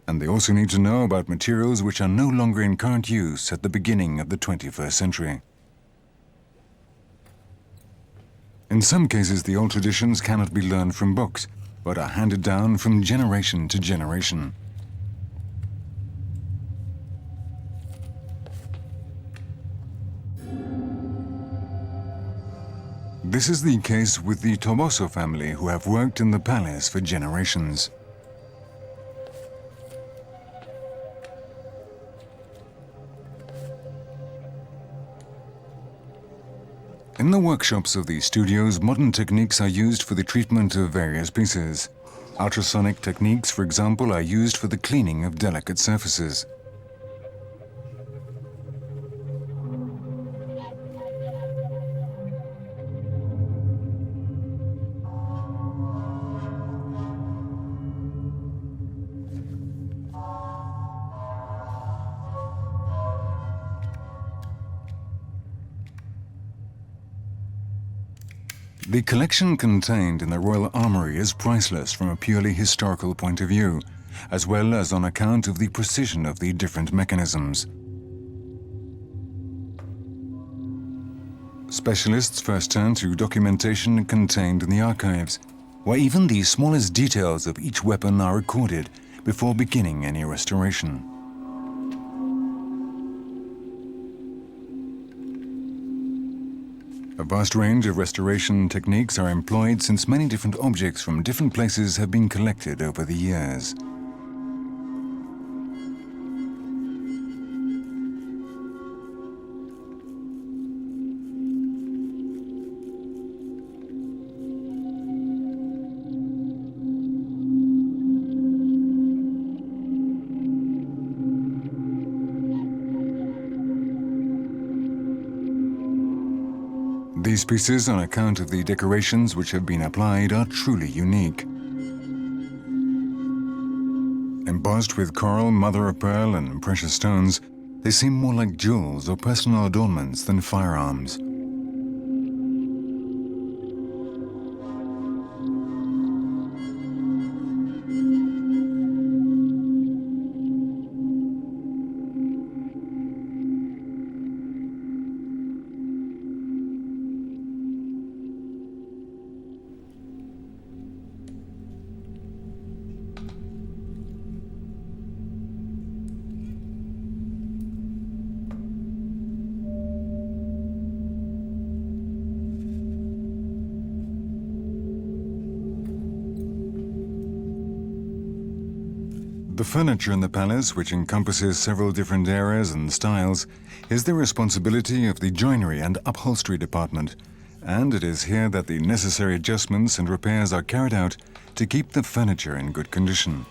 And they also need to know about materials which are no longer in current use at the beginning of the 21st century. In some cases, the old traditions cannot be learned from books, but are handed down from generation to generation. This is the case with the Toboso family, who have worked in the palace for generations. In the workshops of these studios, modern techniques are used for the treatment of various pieces. Ultrasonic techniques, for example, are used for the cleaning of delicate surfaces. The collection contained in the Royal Armoury is priceless from a purely historical point of view, as well as on account of the precision of the different mechanisms. Specialists first turn to documentation contained in the archives, where even the smallest details of each weapon are recorded before beginning any restoration. A vast range of restoration techniques are employed since many different objects from different places have been collected over the years. These pieces, on account of the decorations which have been applied, are truly unique. Embossed with coral, mother of pearl, and precious stones, they seem more like jewels or personal adornments than firearms. The furniture in the palace, which encompasses several different eras and styles, is the responsibility of the joinery and upholstery department, and it is here that the necessary adjustments and repairs are carried out to keep the furniture in good condition.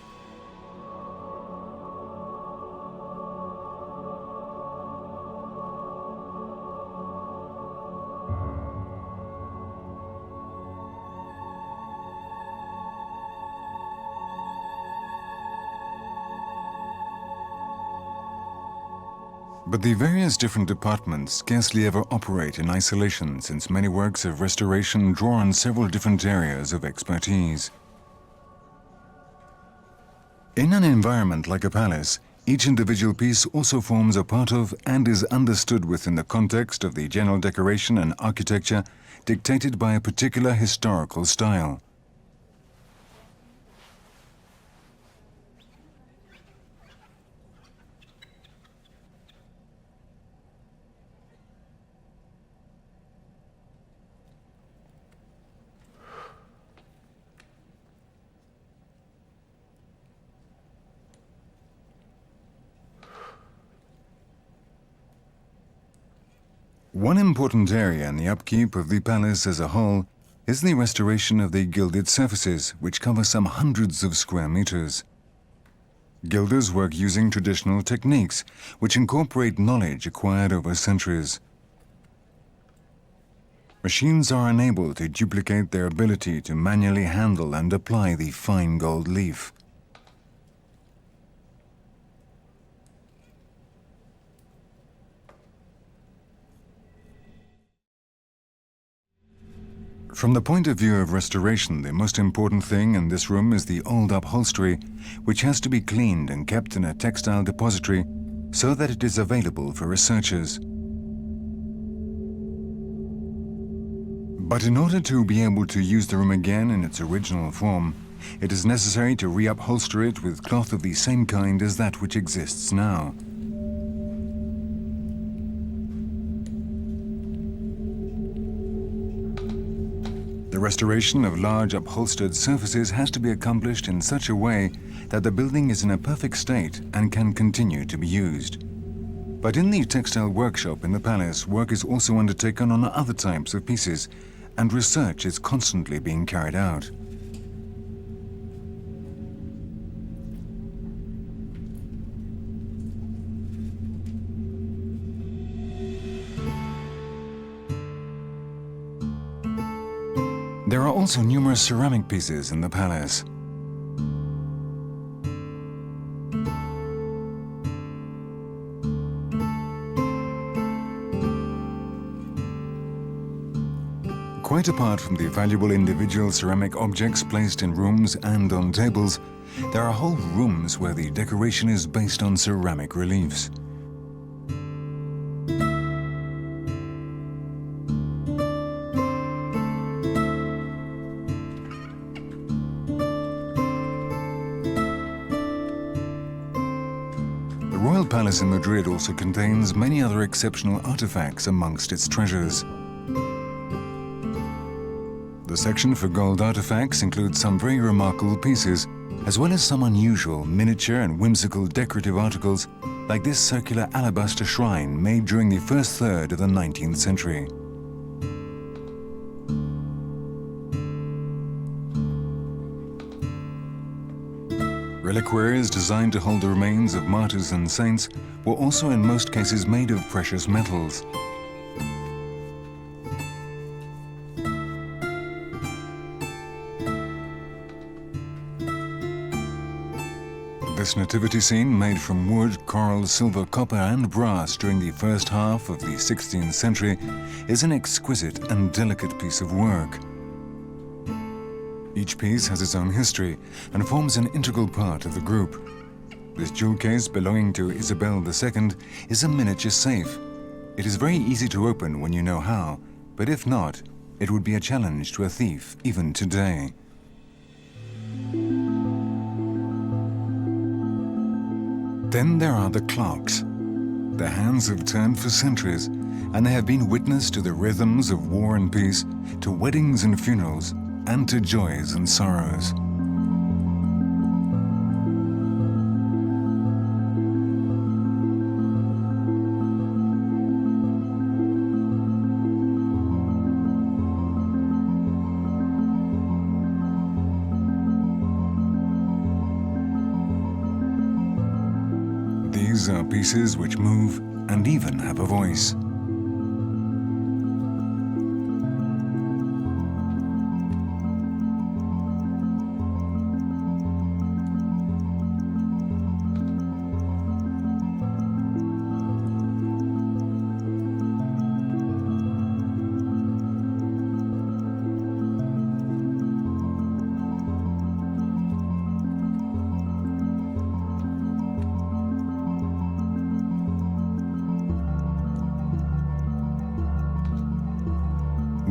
But the various different departments scarcely ever operate in isolation, since many works of restoration draw on several different areas of expertise. In an environment like a palace, each individual piece also forms a part of and is understood within the context of the general decoration and architecture dictated by a particular historical style. One important area in the upkeep of the palace as a whole is the restoration of the gilded surfaces, which cover some hundreds of square meters. Gilders work using traditional techniques, which incorporate knowledge acquired over centuries. Machines are unable to duplicate their ability to manually handle and apply the fine gold leaf. From the point of view of restoration, the most important thing in this room is the old upholstery, which has to be cleaned and kept in a textile depository so that it is available for researchers. But in order to be able to use the room again in its original form, it is necessary to reupholster it with cloth of the same kind as that which exists now. The restoration of large upholstered surfaces has to be accomplished in such a way that the building is in a perfect state and can continue to be used. But in the textile workshop in the palace, work is also undertaken on other types of pieces, and research is constantly being carried out. There are also numerous ceramic pieces in the palace. Quite apart from the valuable individual ceramic objects placed in rooms and on tables, there are whole rooms where the decoration is based on ceramic reliefs. The Royal Palace in Madrid also contains many other exceptional artifacts amongst its treasures. The section for gold artifacts includes some very remarkable pieces, as well as some unusual miniature and whimsical decorative articles, like this circular alabaster shrine made during the first third of the 19th century. Reliquaries designed to hold the remains of martyrs and saints were also in most cases made of precious metals. This nativity scene, made from wood, coral, silver, copper and brass during the first half of the 16th century, is an exquisite and delicate piece of work. Each piece has its own history and forms an integral part of the group. This jewel case belonging to Isabel II is a miniature safe. It is very easy to open when you know how, but if not, it would be a challenge to a thief even today. Then there are the clocks. Their hands have turned for centuries, and they have been witness to the rhythms of war and peace, to weddings and funerals, and to joys and sorrows. These are pieces which move and even have a voice.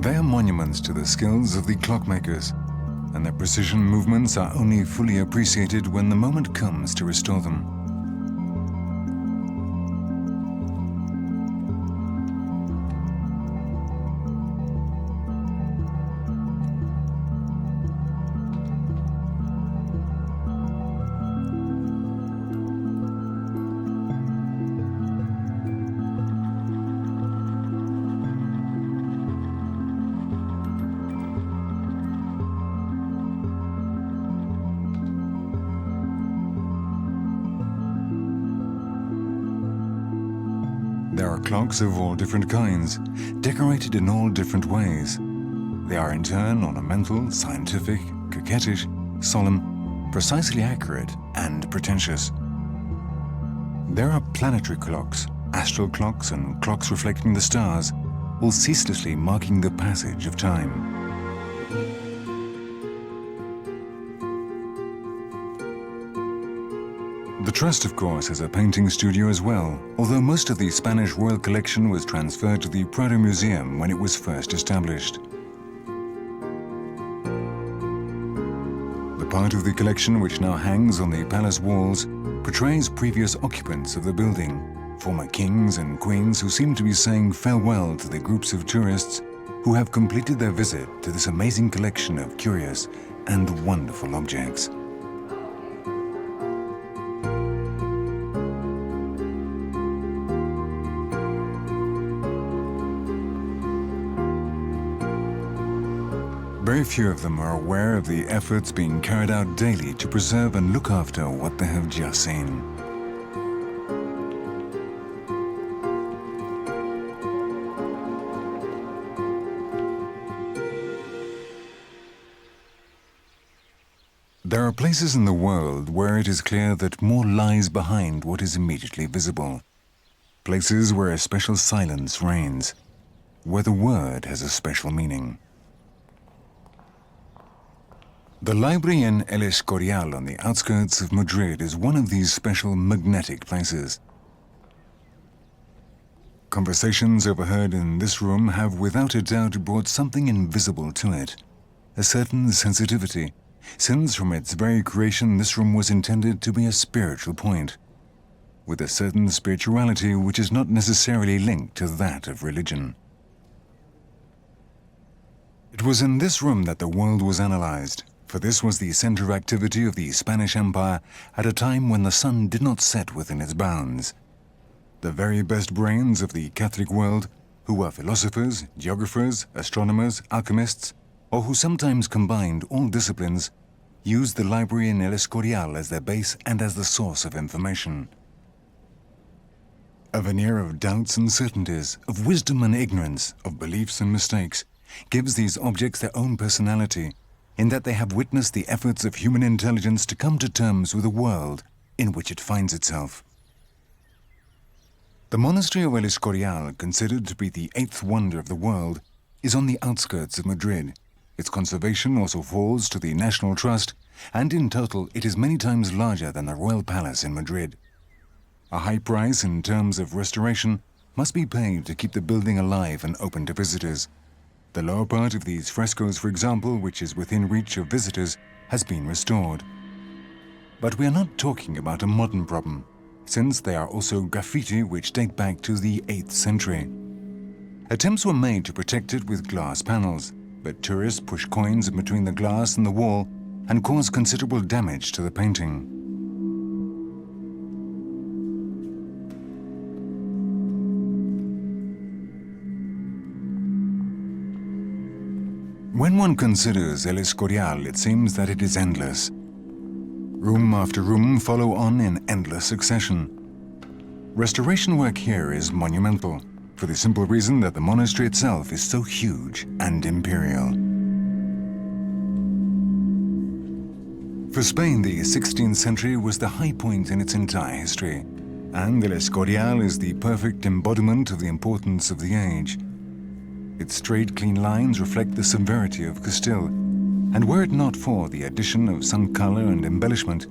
They are monuments to the skills of the clockmakers, and their precision movements are only fully appreciated when the moment comes to restore them. There are clocks of all different kinds, decorated in all different ways. They are in turn ornamental, scientific, coquettish, solemn, precisely accurate, and pretentious. There are planetary clocks, astral clocks, and clocks reflecting the stars, all ceaselessly marking the passage of time. The Trust, of course, has a painting studio as well, although most of the Spanish royal collection was transferred to the Prado Museum when it was first established. The part of the collection which now hangs on the palace walls portrays previous occupants of the building, former kings and queens who seem to be saying farewell to the groups of tourists who have completed their visit to this amazing collection of curious and wonderful objects. Very few of them are aware of the efforts being carried out daily to preserve and look after what they have just seen. There are places in the world where it is clear that more lies behind what is immediately visible. Places where a special silence reigns, where the word has a special meaning. The library in El Escorial on the outskirts of Madrid is one of these special magnetic places. Conversations overheard in this room have without a doubt brought something invisible to it, a certain sensitivity, since from its very creation this room was intended to be a spiritual point, with a certain spirituality which is not necessarily linked to that of religion. It was in this room that the world was analyzed, for this was the center of activity of the Spanish Empire at a time when the sun did not set within its bounds. The very best brains of the Catholic world, who were philosophers, geographers, astronomers, alchemists, or who sometimes combined all disciplines, used the library in El Escorial as their base and as the source of information. A veneer of doubts and certainties, of wisdom and ignorance, of beliefs and mistakes, gives these objects their own personality, in that they have witnessed the efforts of human intelligence to come to terms with the world in which it finds itself. The monastery of El Escorial, considered to be the eighth wonder of the world, is on the outskirts of Madrid. Its conservation also falls to the National Trust, and in total it is many times larger than the Royal Palace in Madrid. A high price in terms of restoration must be paid to keep the building alive and open to visitors. The lower part of these frescoes, for example, which is within reach of visitors, has been restored. But we are not talking about a modern problem, since they are also graffiti which date back to the 8th century. Attempts were made to protect it with glass panels, but tourists pushed coins between the glass and the wall and caused considerable damage to the painting. When one considers El Escorial, it seems that it is endless. Room after room follow on in endless succession. Restoration work here is monumental, for the simple reason that the monastery itself is so huge and imperial. For Spain, the 16th century was the high point in its entire history, and El Escorial is the perfect embodiment of the importance of the age. Its straight, clean lines reflect the severity of Castile, and were it not for the addition of some color and embellishment,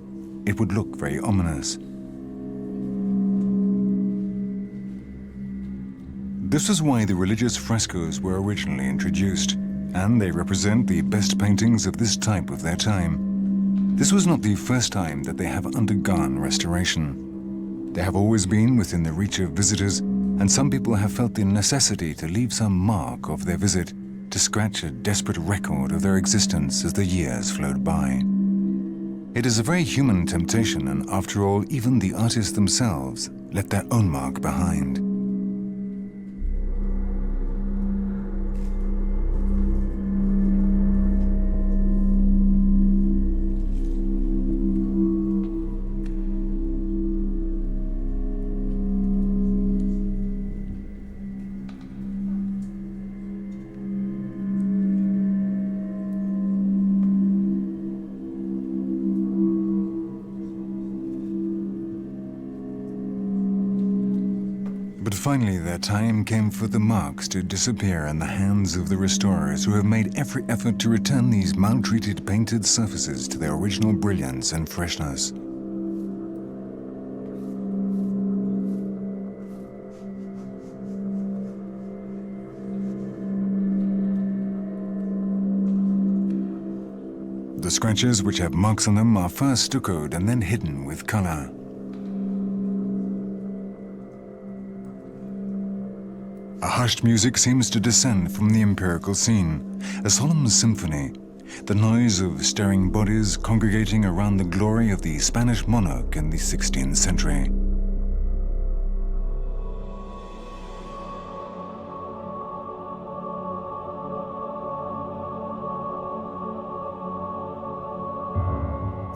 it would look very ominous. This is why the religious frescoes were originally introduced, and they represent the best paintings of this type of their time. This was not the first time that they have undergone restoration. They have always been within the reach of visitors, and some people have felt the necessity to leave some mark of their visit, to scratch a desperate record of their existence as the years flowed by. It is a very human temptation, and after all, even the artists themselves left their own mark behind. But finally, their time came for the marks to disappear in the hands of the restorers, who have made every effort to return these maltreated painted surfaces to their original brilliance and freshness. The scratches which have marks on them are first stuccoed and then hidden with color. A hushed music seems to descend from the empirical scene, a solemn symphony, the noise of stirring bodies congregating around the glory of the Spanish monarch in the 16th century.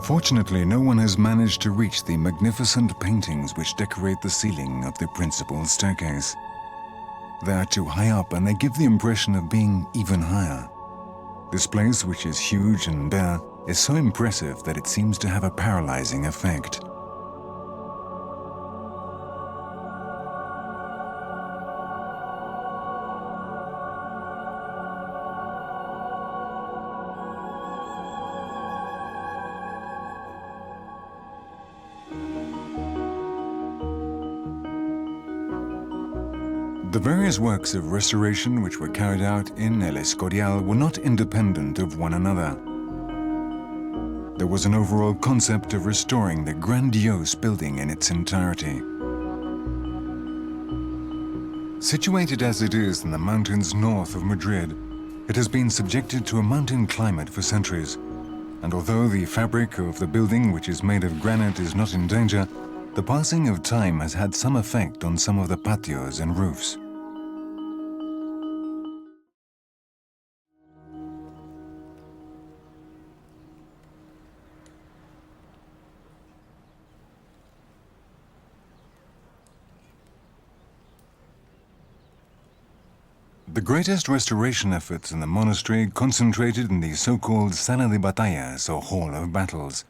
Fortunately, no one has managed to reach the magnificent paintings which decorate the ceiling of the principal staircase. They are too high up, and they give the impression of being even higher. This place, which is huge and bare, is so impressive that it seems to have a paralyzing effect. The various works of restoration which were carried out in El Escorial were not independent of one another. There was an overall concept of restoring the grandiose building in its entirety. Situated as it is in the mountains north of Madrid, it has been subjected to a mountain climate for centuries, and although the fabric of the building, which is made of granite, is not in danger, the passing of time has had some effect on some of the patios and roofs. The greatest restoration efforts in the monastery concentrated in the so-called Sala de Batallas, or Hall of Battles.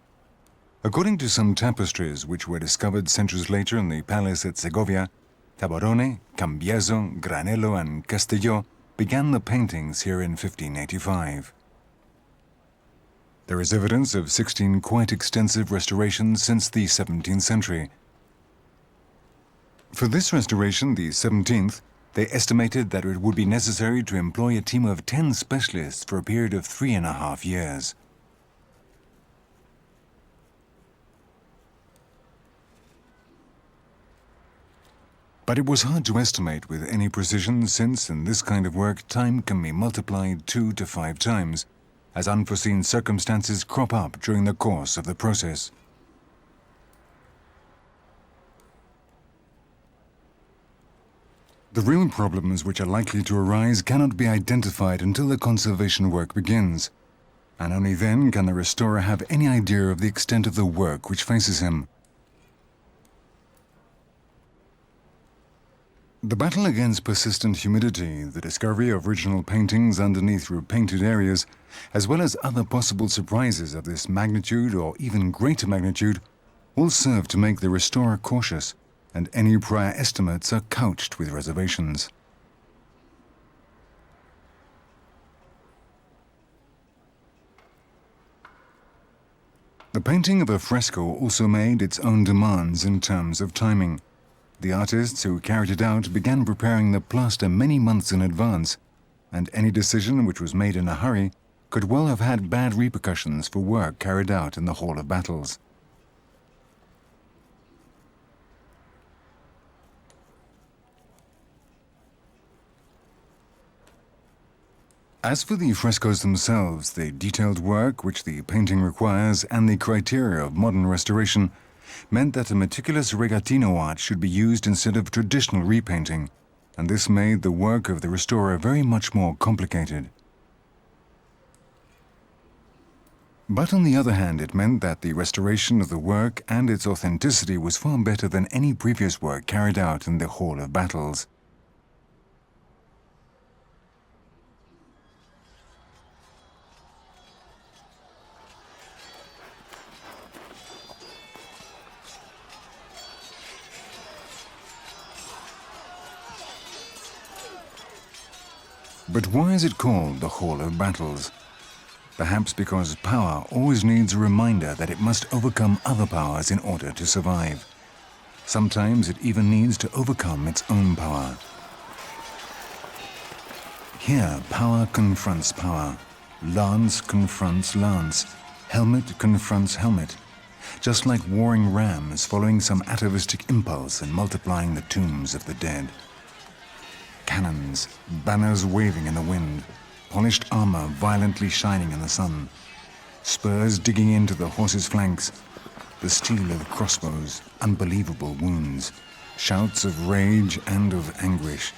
According to some tapestries which were discovered centuries later in the palace at Segovia, Tabarone, Cambiaso, Granello and Castelló began the paintings here in 1585. There is evidence of 16 quite extensive restorations since the 17th century. For this restoration, the 17th, they estimated that it would be necessary to employ a team of 10 specialists for a period of 3.5 years. But it was hard to estimate with any precision since, in this kind of work, time can be multiplied 2 to 5 times, as unforeseen circumstances crop up during the course of the process. The real problems which are likely to arise cannot be identified until the conservation work begins, and only then can the restorer have any idea of the extent of the work which faces him. The battle against persistent humidity, the discovery of original paintings underneath repainted areas, as well as other possible surprises of this magnitude or even greater magnitude, all serve to make the restorer cautious, and any prior estimates are couched with reservations. The painting of a fresco also made its own demands in terms of timing. The artists who carried it out began preparing the plaster many months in advance, and any decision which was made in a hurry could well have had bad repercussions for work carried out in the Hall of Battles. As for the frescoes themselves, the detailed work which the painting requires and the criteria of modern restoration meant that a meticulous regatino art should be used instead of traditional repainting, and this made the work of the restorer very much more complicated. But on the other hand, it meant that the restoration of the work and its authenticity was far better than any previous work carried out in the Hall of Battles. But why is it called the Hall of Battles? Perhaps because power always needs a reminder that it must overcome other powers in order to survive. Sometimes it even needs to overcome its own power. Here, power confronts power. Lance confronts lance. Helmet confronts helmet. Just like warring rams following some atavistic impulse and multiplying the tombs of the dead. Cannons, banners waving in the wind, polished armor violently shining in the sun, spurs digging into the horses' flanks, the steel of crossbows, unbelievable wounds, shouts of rage and of anguish,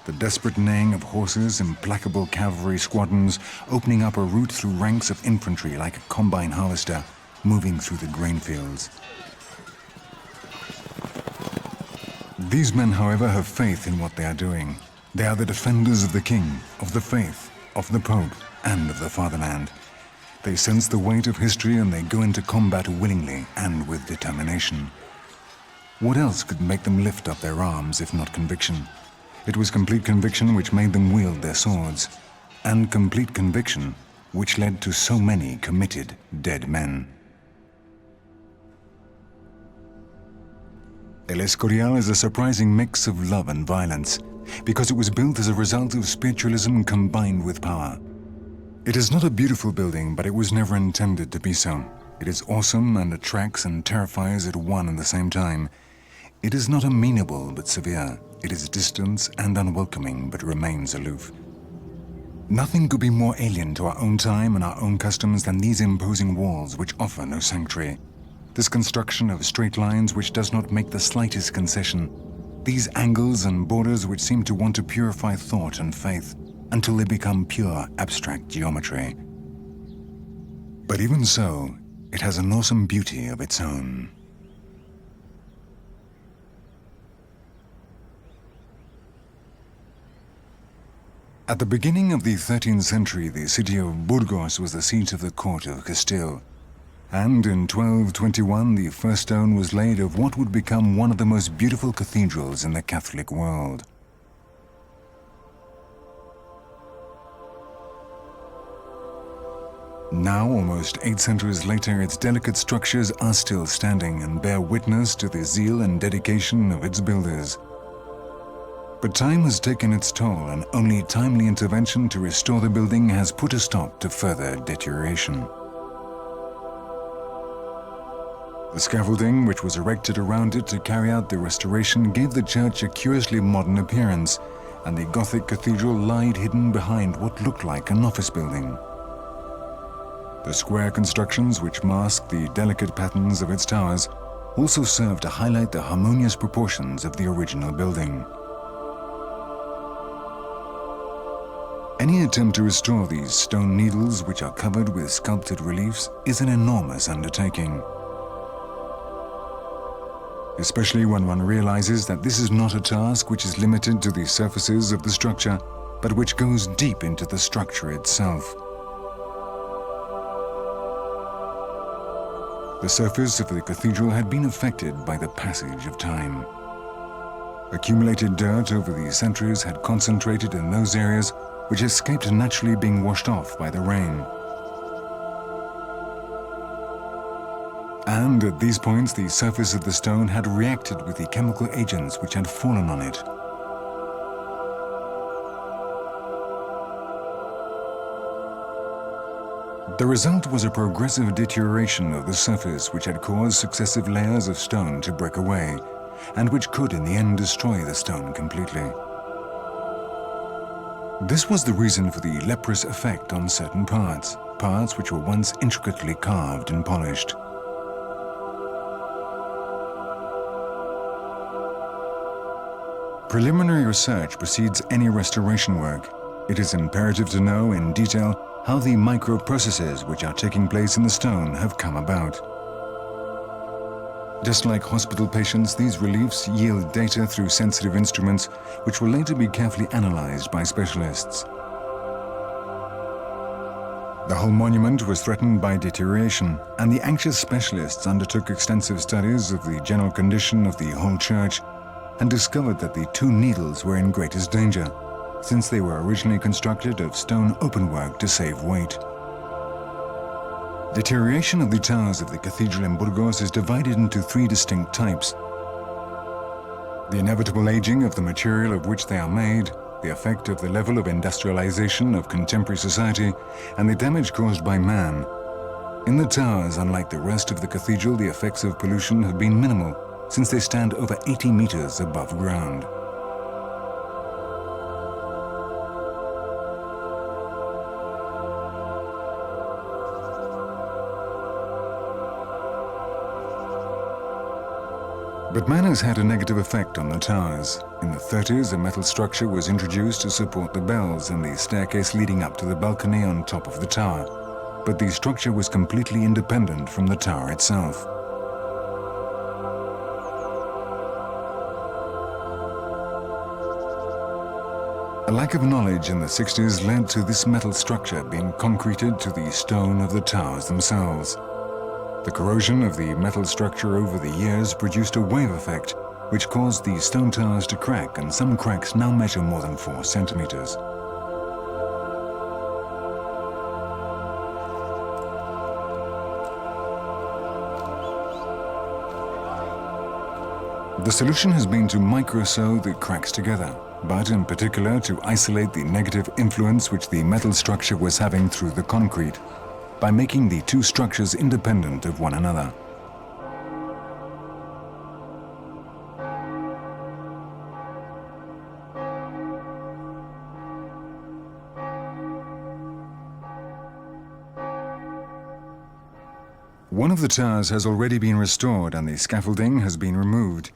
the desperate neighing of horses, implacable cavalry squadrons opening up a route through ranks of infantry like a combine harvester moving through the grain fields. These men, however, have faith in what they are doing. They are the defenders of the king, of the faith, of the Pope, and of the fatherland. They sense the weight of history and they go into combat willingly and with determination. What else could make them lift up their arms if not conviction? It was complete conviction which made them wield their swords, and complete conviction which led to so many committed dead men. El Escorial is a surprising mix of love and violence, because it was built as a result of spiritualism combined with power. It is not a beautiful building, but it was never intended to be so. It is awesome and attracts and terrifies at one and the same time. It is not amenable but severe. It is distant and unwelcoming but remains aloof. Nothing could be more alien to our own time and our own customs than these imposing walls which offer no sanctuary. This construction of straight lines which does not make the slightest concession. These angles and borders which seem to want to purify thought and faith until they become pure abstract geometry. But even so, it has an awesome beauty of its own. At the beginning of the 13th century, the city of Burgos was the seat of the court of Castile. And in 1221, the first stone was laid of what would become one of the most beautiful cathedrals in the Catholic world. Now, almost 8 centuries later, its delicate structures are still standing and bear witness to the zeal and dedication of its builders. But time has taken its toll, and only timely intervention to restore the building has put a stop to further deterioration. The scaffolding which was erected around it to carry out the restoration gave the church a curiously modern appearance, and the Gothic cathedral lied hidden behind what looked like an office building. The square constructions which masked the delicate patterns of its towers also served to highlight the harmonious proportions of the original building. Any attempt to restore these stone needles, which are covered with sculpted reliefs, is an enormous undertaking. Especially when one realizes that this is not a task which is limited to the surfaces of the structure, but which goes deep into the structure itself. The surface of the cathedral had been affected by the passage of time. Accumulated dirt over the centuries had concentrated in those areas which escaped naturally being washed off by the rain. And at these points, the surface of the stone had reacted with the chemical agents which had fallen on it. The result was a progressive deterioration of the surface which had caused successive layers of stone to break away, and which could in the end destroy the stone completely. This was the reason for the leprous effect on certain parts which were once intricately carved and polished. Preliminary research precedes any restoration work. It is imperative to know in detail how the microprocesses which are taking place in the stone have come about. Just like hospital patients, these reliefs yield data through sensitive instruments which will later be carefully analyzed by specialists. The whole monument was threatened by deterioration, and the anxious specialists undertook extensive studies of the general condition of the whole church and discovered that the 2 needles were in greatest danger, since they were originally constructed of stone openwork to save weight. Deterioration of the towers of the cathedral in Burgos is divided into 3 distinct types. The inevitable aging of the material of which they are made, the effect of the level of industrialization of contemporary society, and the damage caused by man. In the towers, unlike the rest of the cathedral, the effects of pollution have been minimal, since they stand over 80 meters above ground. But man has had a negative effect on the towers. In the 30s, a metal structure was introduced to support the bells and the staircase leading up to the balcony on top of the tower. But the structure was completely independent from the tower itself. A lack of knowledge in the 60s led to this metal structure being concreted to the stone of the towers themselves. The corrosion of the metal structure over the years produced a wave effect, which caused the stone towers to crack, and some cracks now measure more than 4 centimeters. The solution has been to micro-sew the cracks together. but in particular to isolate the negative influence which the metal structure was having through the concrete, by making the two structures independent of one another. One of the towers has already been restored and the scaffolding has been removed,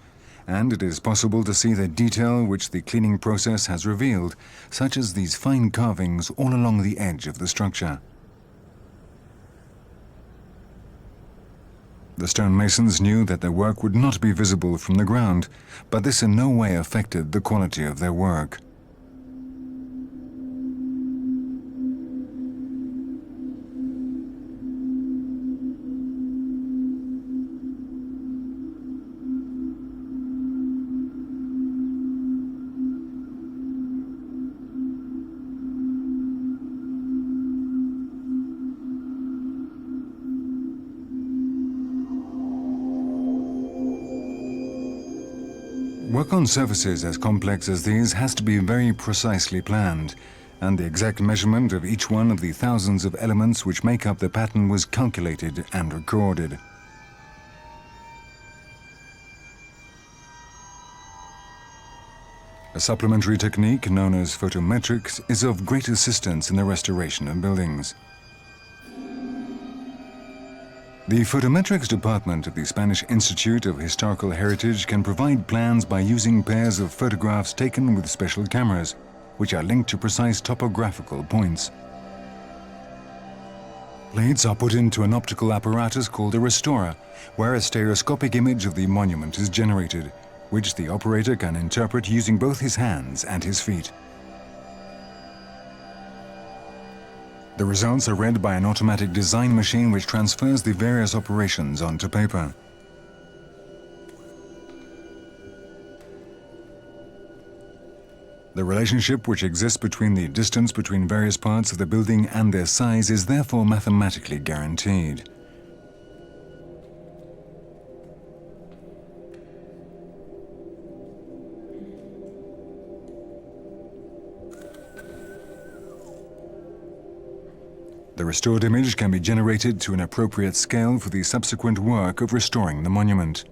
and it is possible to see the detail which the cleaning process has revealed, such as these fine carvings all along the edge of the structure. The stonemasons knew that their work would not be visible from the ground, but this in no way affected the quality of their work. Work on surfaces as complex as these has to be very precisely planned, and the exact measurement of each one of the thousands of elements which make up the pattern was calculated and recorded. A supplementary technique known as photometrics is of great assistance in the restoration of buildings. The Photometrics Department of the Spanish Institute of Historical Heritage can provide plans by using pairs of photographs taken with special cameras, which are linked to precise topographical points. Plates are put into an optical apparatus called a restorer, where a stereoscopic image of the monument is generated, which the operator can interpret using both his hands and his feet. The results are read by an automatic design machine which transfers the various operations onto paper. The relationship which exists between the distance between various parts of the building and their size is therefore mathematically guaranteed. The restored image can be generated to an appropriate scale for the subsequent work of restoring the monument.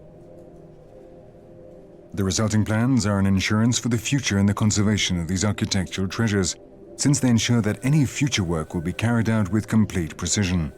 The resulting plans are an insurance for the future in the conservation of these architectural treasures, since they ensure that any future work will be carried out with complete precision.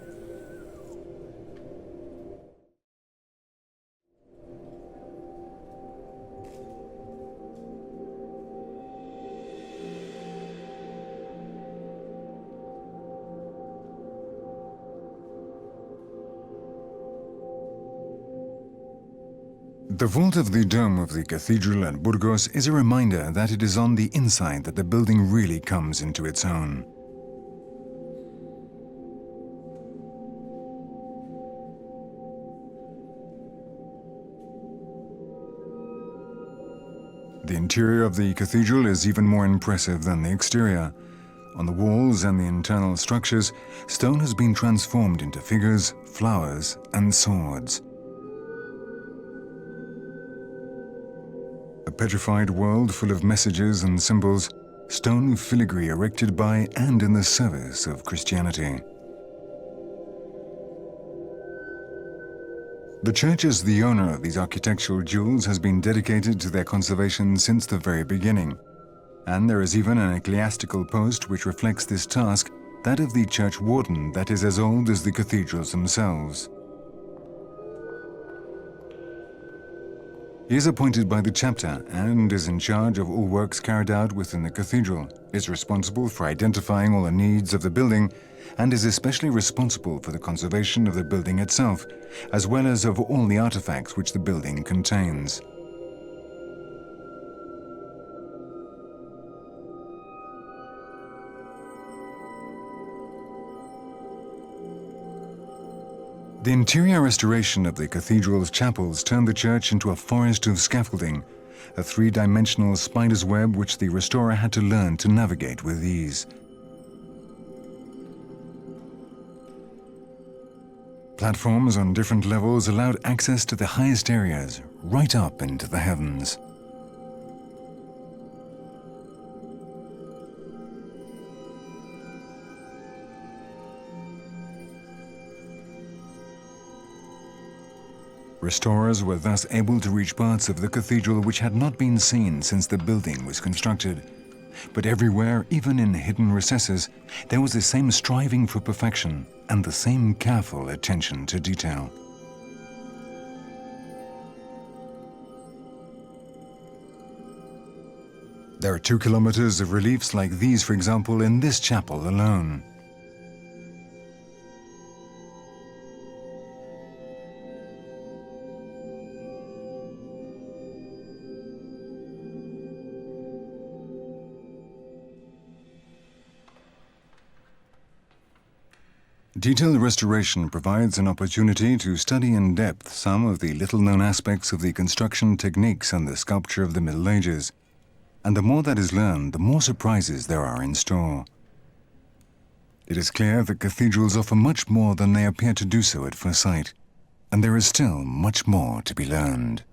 The vault of the dome of the cathedral at Burgos is a reminder that it is on the inside that the building really comes into its own. The interior of the cathedral is even more impressive than the exterior. On the walls and the internal structures, stone has been transformed into figures, flowers, and swords. A petrified world full of messages and symbols, stone filigree erected by and in the service of Christianity. The church as the owner of these architectural jewels has been dedicated to their conservation since the very beginning, and there is even an ecclesiastical post which reflects this task, that of the church warden, that is as old as the cathedrals themselves. He is appointed by the chapter and is in charge of all works carried out within the cathedral, is responsible for identifying all the needs of the building, and is especially responsible for the conservation of the building itself, as well as of all the artifacts which the building contains. The interior restoration of the cathedral's chapels turned the church into a forest of scaffolding, a three-dimensional spider's web which the restorer had to learn to navigate with ease. Platforms on different levels allowed access to the highest areas, right up into the heavens. restorers were thus able to reach parts of the cathedral which had not been seen since the building was constructed. But everywhere, even in hidden recesses, there was the same striving for perfection and the same careful attention to detail. There are 2 kilometers of reliefs like these, for example, in this chapel alone. Detailed restoration provides an opportunity to study in depth some of the little-known aspects of the construction techniques and the sculpture of the Middle Ages. And the more that is learned, the more surprises there are in store. It is clear that cathedrals offer much more than they appear to do so at first sight, and there is still much more to be learned.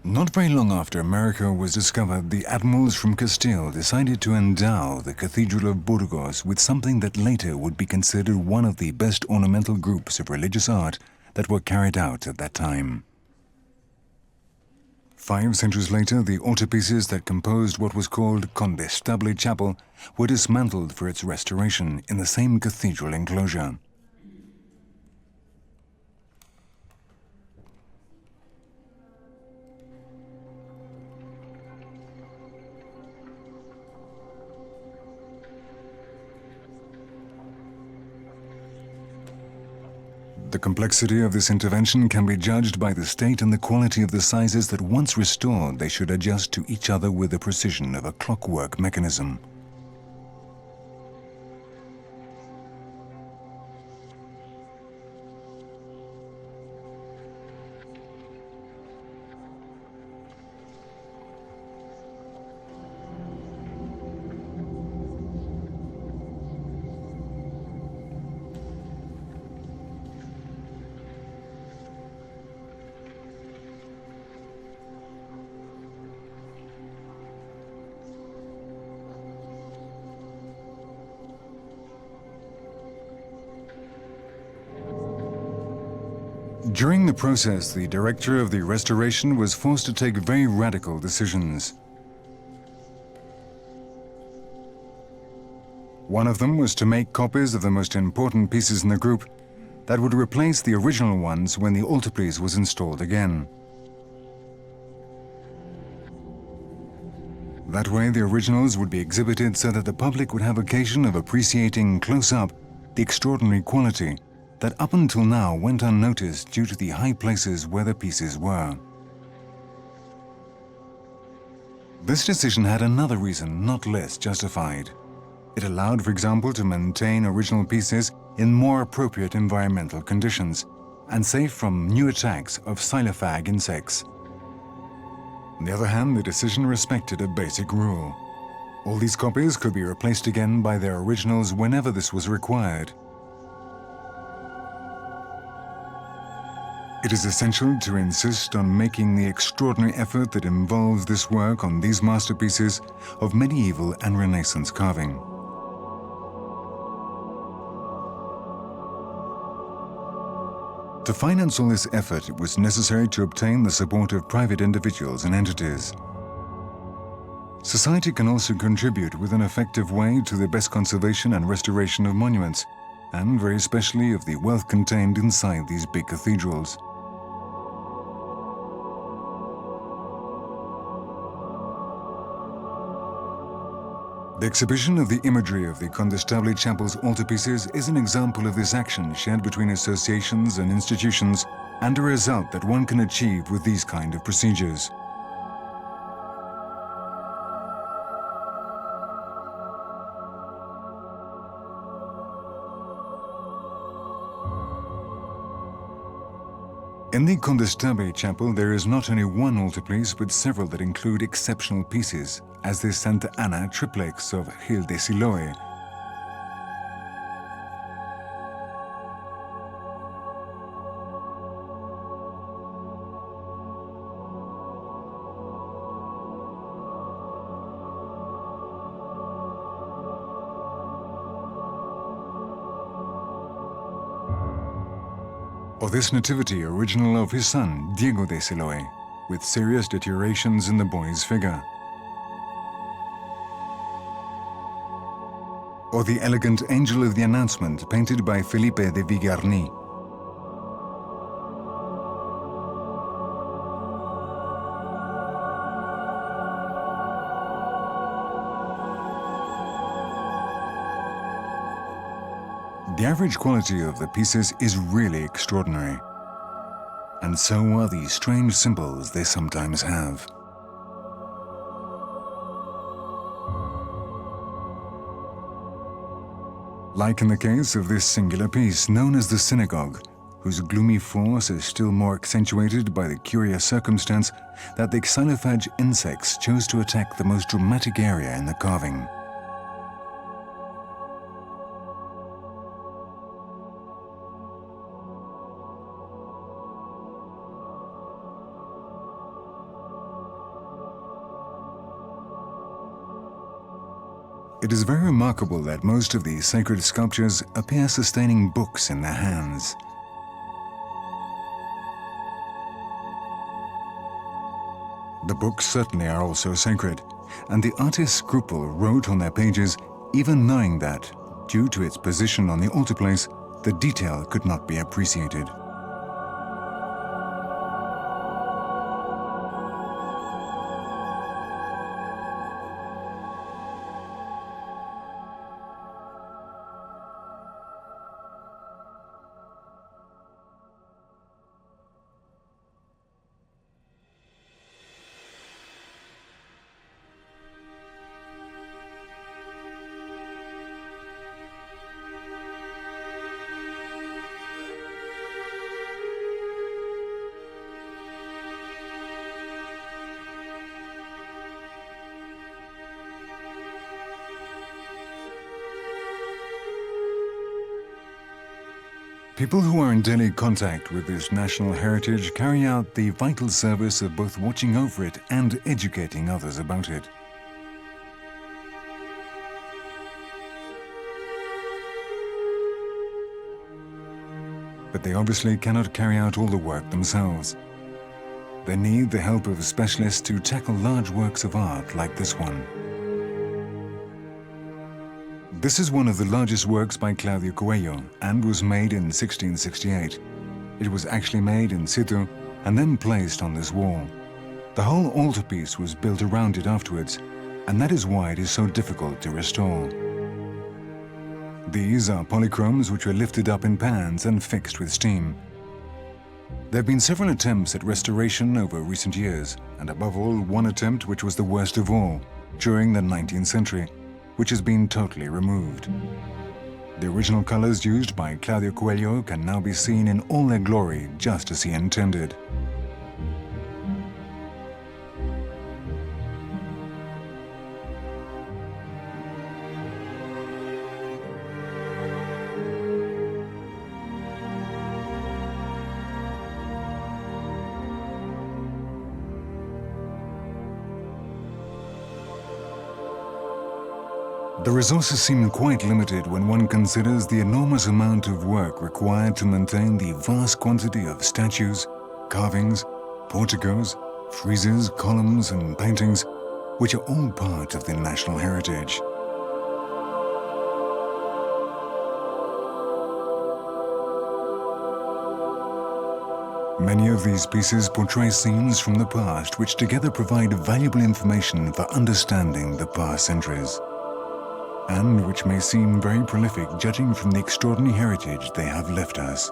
Not very long after America was discovered, the admirals from Castile decided to endow the Cathedral of Burgos with something that later would be considered one of the best ornamental groups of religious art that were carried out at that time. 5 centuries later, the altarpieces that composed what was called Condestable Chapel were dismantled for its restoration in the same cathedral enclosure. The complexity of this intervention can be judged by the state and the quality of the sizes that, once restored, they should adjust to each other with the precision of a clockwork mechanism. During the process, the director of the restoration was forced to take very radical decisions. One of them was to make copies of the most important pieces in the group that would replace the original ones when the altarpiece was installed again. That way, the originals would be exhibited so that the public would have occasion of appreciating close-up the extraordinary quality that up until now went unnoticed due to the high places where the pieces were. This decision had another reason not less justified. It allowed, for example, to maintain original pieces in more appropriate environmental conditions and safe from new attacks of xylophag insects. On the other hand, the decision respected a basic rule. All these copies could be replaced again by their originals whenever this was required. It is essential to insist on making the extraordinary effort that involves this work on these masterpieces of medieval and Renaissance carving. To finance all this effort, it was necessary to obtain the support of private individuals and entities. Society can also contribute with an effective way to the best conservation and restoration of monuments, and very especially of the wealth contained inside these big cathedrals. The exhibition of the imagery of the Condestable Chapel's altarpieces is an example of this action shared between associations and institutions, and a result that one can achieve with these kind of procedures. In the Condestable Chapel, there is not only one altarpiece, but several that include exceptional pieces, as the Santa Anna triplex of Gil de Siloe. Or this nativity original of his son, Diego de Siloé, with serious deteriorations in the boy's figure. Or the elegant Angel of the Announcement painted by Felipe de Vigarny. The average quality of the pieces is really extraordinary, and so are the strange symbols they sometimes have. Like in the case of this singular piece known as the Synagogue, whose gloomy force is still more accentuated by the curious circumstance that the xylophage insects chose to attack the most dramatic area in the carving. It is very remarkable that most of these sacred sculptures appear sustaining books in their hands. The books certainly are also sacred, and the artist's scruple wrote on their pages, even knowing that, due to its position on the altarplace, the detail could not be appreciated. People who are in daily contact with this national heritage carry out the vital service of both watching over it and educating others about it. But they obviously cannot carry out all the work themselves. They need the help of specialists to tackle large works of art like this one. This is one of the largest works by Claudio Coelho and was made in 1668. It was actually made in situ and then placed on this wall. The whole altarpiece was built around it afterwards, and that is why it is so difficult to restore. These are polychromes which were lifted up in pans and fixed with steam. There have been several attempts at restoration over recent years, and above all one attempt which was the worst of all, during the 19th century, which has been totally removed. The original colors used by Claudio Coelho can now be seen in all their glory, just as he intended. The resources seem quite limited when one considers the enormous amount of work required to maintain the vast quantity of statues, carvings, porticos, friezes, columns, and paintings, which are all part of the national heritage. Many of these pieces portray scenes from the past which together provide valuable information for understanding the past centuries, and which may seem very prolific judging from the extraordinary heritage they have left us.